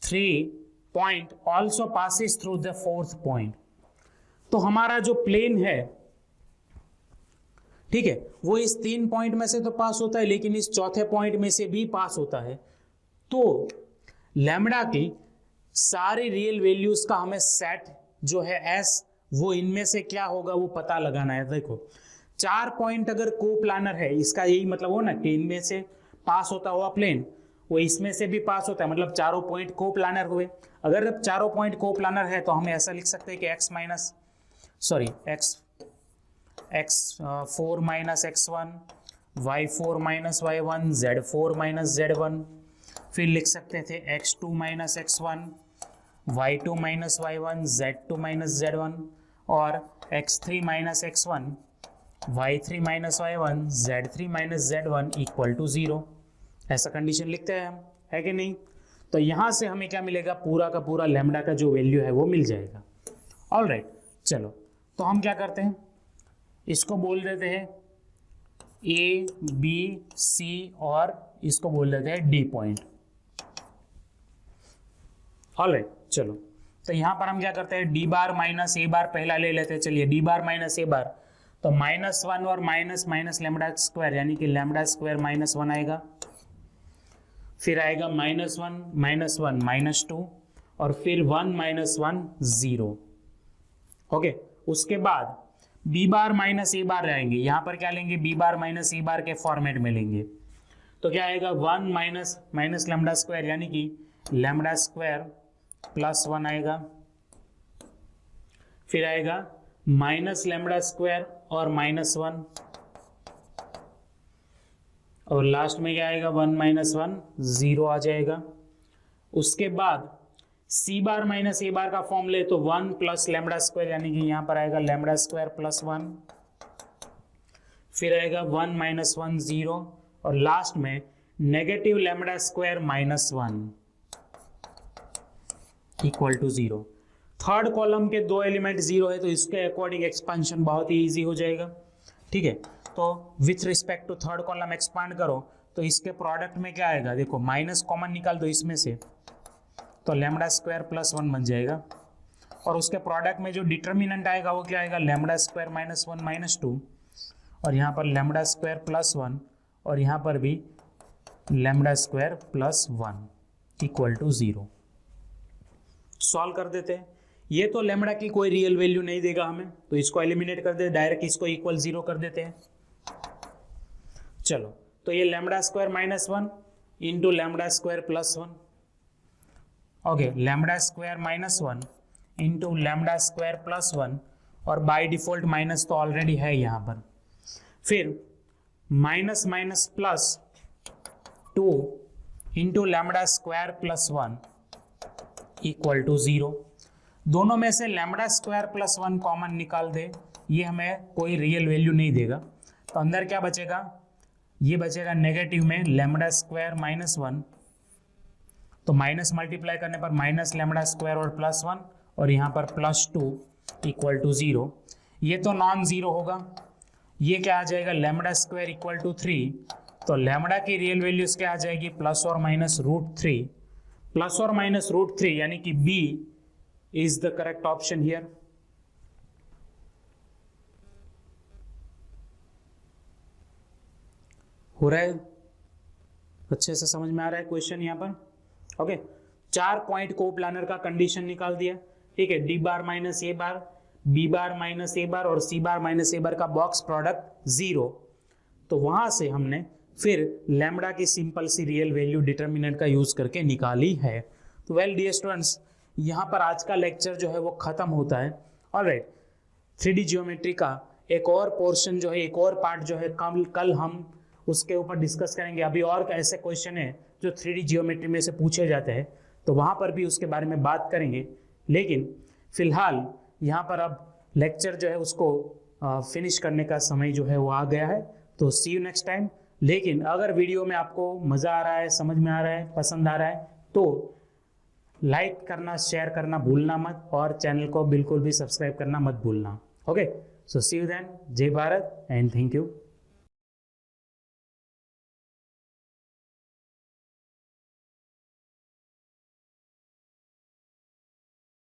3 point also passes through the 4th point. तो हमारा जो प्लेन है, ठीक है, वो इस 3 पॉइंट में से तो पास होता है लेकिन इस चौथे पॉइंट में से भी पास होता है। तो लैम्डा की सारी रियल वैल्यूज का हमें सेट जो है S, वो इनमें से क्या होगा वो पता लगाना है। देखो 4 पॉइंट अगर कोप्लानर है, इसका यही मतलब हो ना कि इनमें से पास होता हुआ प्लेन वो इसमें से भी पास होता है, मतलब चारों पॉइंट कोप्लानर हुए। अगर चारों पॉइंट कोप्लानर है तो हमें ऐसा लिख सकते हैं कि x4 minus x1, y4 minus y1, z4 minus z1। फिर लिख सकते थे x2 minus x1, y2 minus y1 z2 minus z1 और x3 minus x1 y3 minus y1 z3 minus z1 equal to 0। ऐसा कंडीशन लिखते हैं हम, है कि नहीं? तो यहां से हमें क्या मिलेगा, पूरा का पूरा लैम्डा का जो वैल्यू है वो मिल जाएगा। ऑलराइट, चलो तो हम क्या करते हैं, इसको बोल देते हैं ए बी सी और इसको बोल देते हैं डी पॉइंट। ऑलराइट, चलो तो यहां पर हम क्या करते हैं, डी बार माइनस ए बार पहला ले लेते हैं। चलिए डी बार माइनस ए बार, तो -1 और माइनस माइनस लैम्डा स्क्वायर यानी कि लैम्डा स्क्वायर -1 आएगा, फिर आएगा -1 -2 और फिर 1 -1 0। ओके, उसके बाद बी बार माइनस ए बार रहेंगे, यहां पर क्या लेंगे, बी बार माइनस ए बार के फॉर्मेट में लेंगे। तो क्या आएगा, 1 माइनस लैम्डा स्क्वायर यानी कि लैम्डा स्क्वायर +1 आएगा, फिर आएगा माइनस लैम्डा स्क्वायर और -1 और लास्ट में क्या आएगा, 1 -1 0 आ जाएगा। उसके बाद सी बार माइनस ए बार का फॉर्म ले तो 1 प्लस लैम्डा स्क्वायर यानी कि यहां पर आएगा लैम्डा स्क्वायर +1, फिर आएगा 1 -1 0 और लास्ट में negative lambda square -1 equal to 0। Third column के दो एलिमेंट 0 है तो इसके अकॉर्डिंग एक्सपेंशन बहुत ही इजी हो जाएगा। ठीक है, तो with respect to third column expand करो तो इसके प्रोडक्ट में क्या आएगा, देखो माइनस कॉमन निकाल दो इसमें से, तो लैम्डा स्क्वायर +1 बन जाएगा और उसके प्रोडक्ट में जो डिटर्मिनेंट आएगा वो क्या आएगा, लैम्डा स्क्वायर -1 -2 और यहाँ पर लैम्डा स्क्वायर +1 और यहाँ पर भी lambda square +1 equal to 0। Solve कर देते हैं। ये तो लैम्डा की कोई रियल वैल्यू नहीं देगा हमें, तो इसको एलिमिनेट कर दे, डायरेक्ट इसको इक्वल 0 कर देते हैं। चलो तो ये lambda square -1 into lambda square +1, okay, lambda square -1 into lambda square +1 और बाय डिफॉल्ट माइनस तो ऑलरेडी है यहाँ पर, फिर minus +2 into lambda square +1 equal to 0। दोनों में से लैम्डा स्क्वायर +1 कॉमन निकाल दे, ये हमें कोई रियल वैल्यू नहीं देगा, तो अंदर क्या बचेगा, ये बचेगा नेगेटिव में लैम्डा स्क्वायर -1, तो माइनस मल्टीप्लाई करने पर माइनस लैम्डा स्क्वायर और +1 और यहाँ पर +2 इक्वल टू 0। ये तो नॉन जीरो होगा, ये क्या आ जाएगा, लैम्डा स्क्वायर इक्वल टू 3, तो लैम्डा की रियल वैल्यूज क्या आ जाएगी, ±√3, ±√3 यानी कि B is the correct option here. हो रहा है, अच्छे से समझ में आ रहा है क्वेश्चन यहाँ पर? ओके, 4 पॉइंट को प्लानर का कंडीशन निकाल दिया। ठीक है, डी बार माइनस ए बार, बी बार माइनस ए बार और सी बार माइनस ए बार का बॉक्स प्रोडक्ट 0, तो वहां से हमने फिर लैम्डा की सिंपल सी रियल वैल्यू डिटर्मिनेंट का यूज करके निकाली है। तो वेल डियर स्टूडेंट्स, यहाँ पर आज का लेक्चर जो है वो खत्म होता है। ऑलराइट, 3D जियोमेट्री का एक और पोर्शन जो है, एक और पार्ट जो है कल हम उसके ऊपर डिस्कस करेंगे। अभी और ऐसे क्वेश्चन है जो 3D जियोमेट्री में से पूछे जाते हैं, तो वहाँ पर भी उसके बारे में बात करेंगे। लेकिन फिलहाल यहाँ पर अब लेक्चर जो है उसको फिनिश करने का समय जो है वो आ गया है। तो सी यू नेक्स्ट टाइम। लेकिन अगर वीडियो में आपको मज़ा आ रहा है, समझ में आ रहा है, पसंद आ रहा है, तो लाइक करना, शेयर करना भूलना मत और चैनल को बिल्कुल भी सब्सक्राइब करना मत भूलना। Okay, so see you then. जय भारत एंड थैंक यू।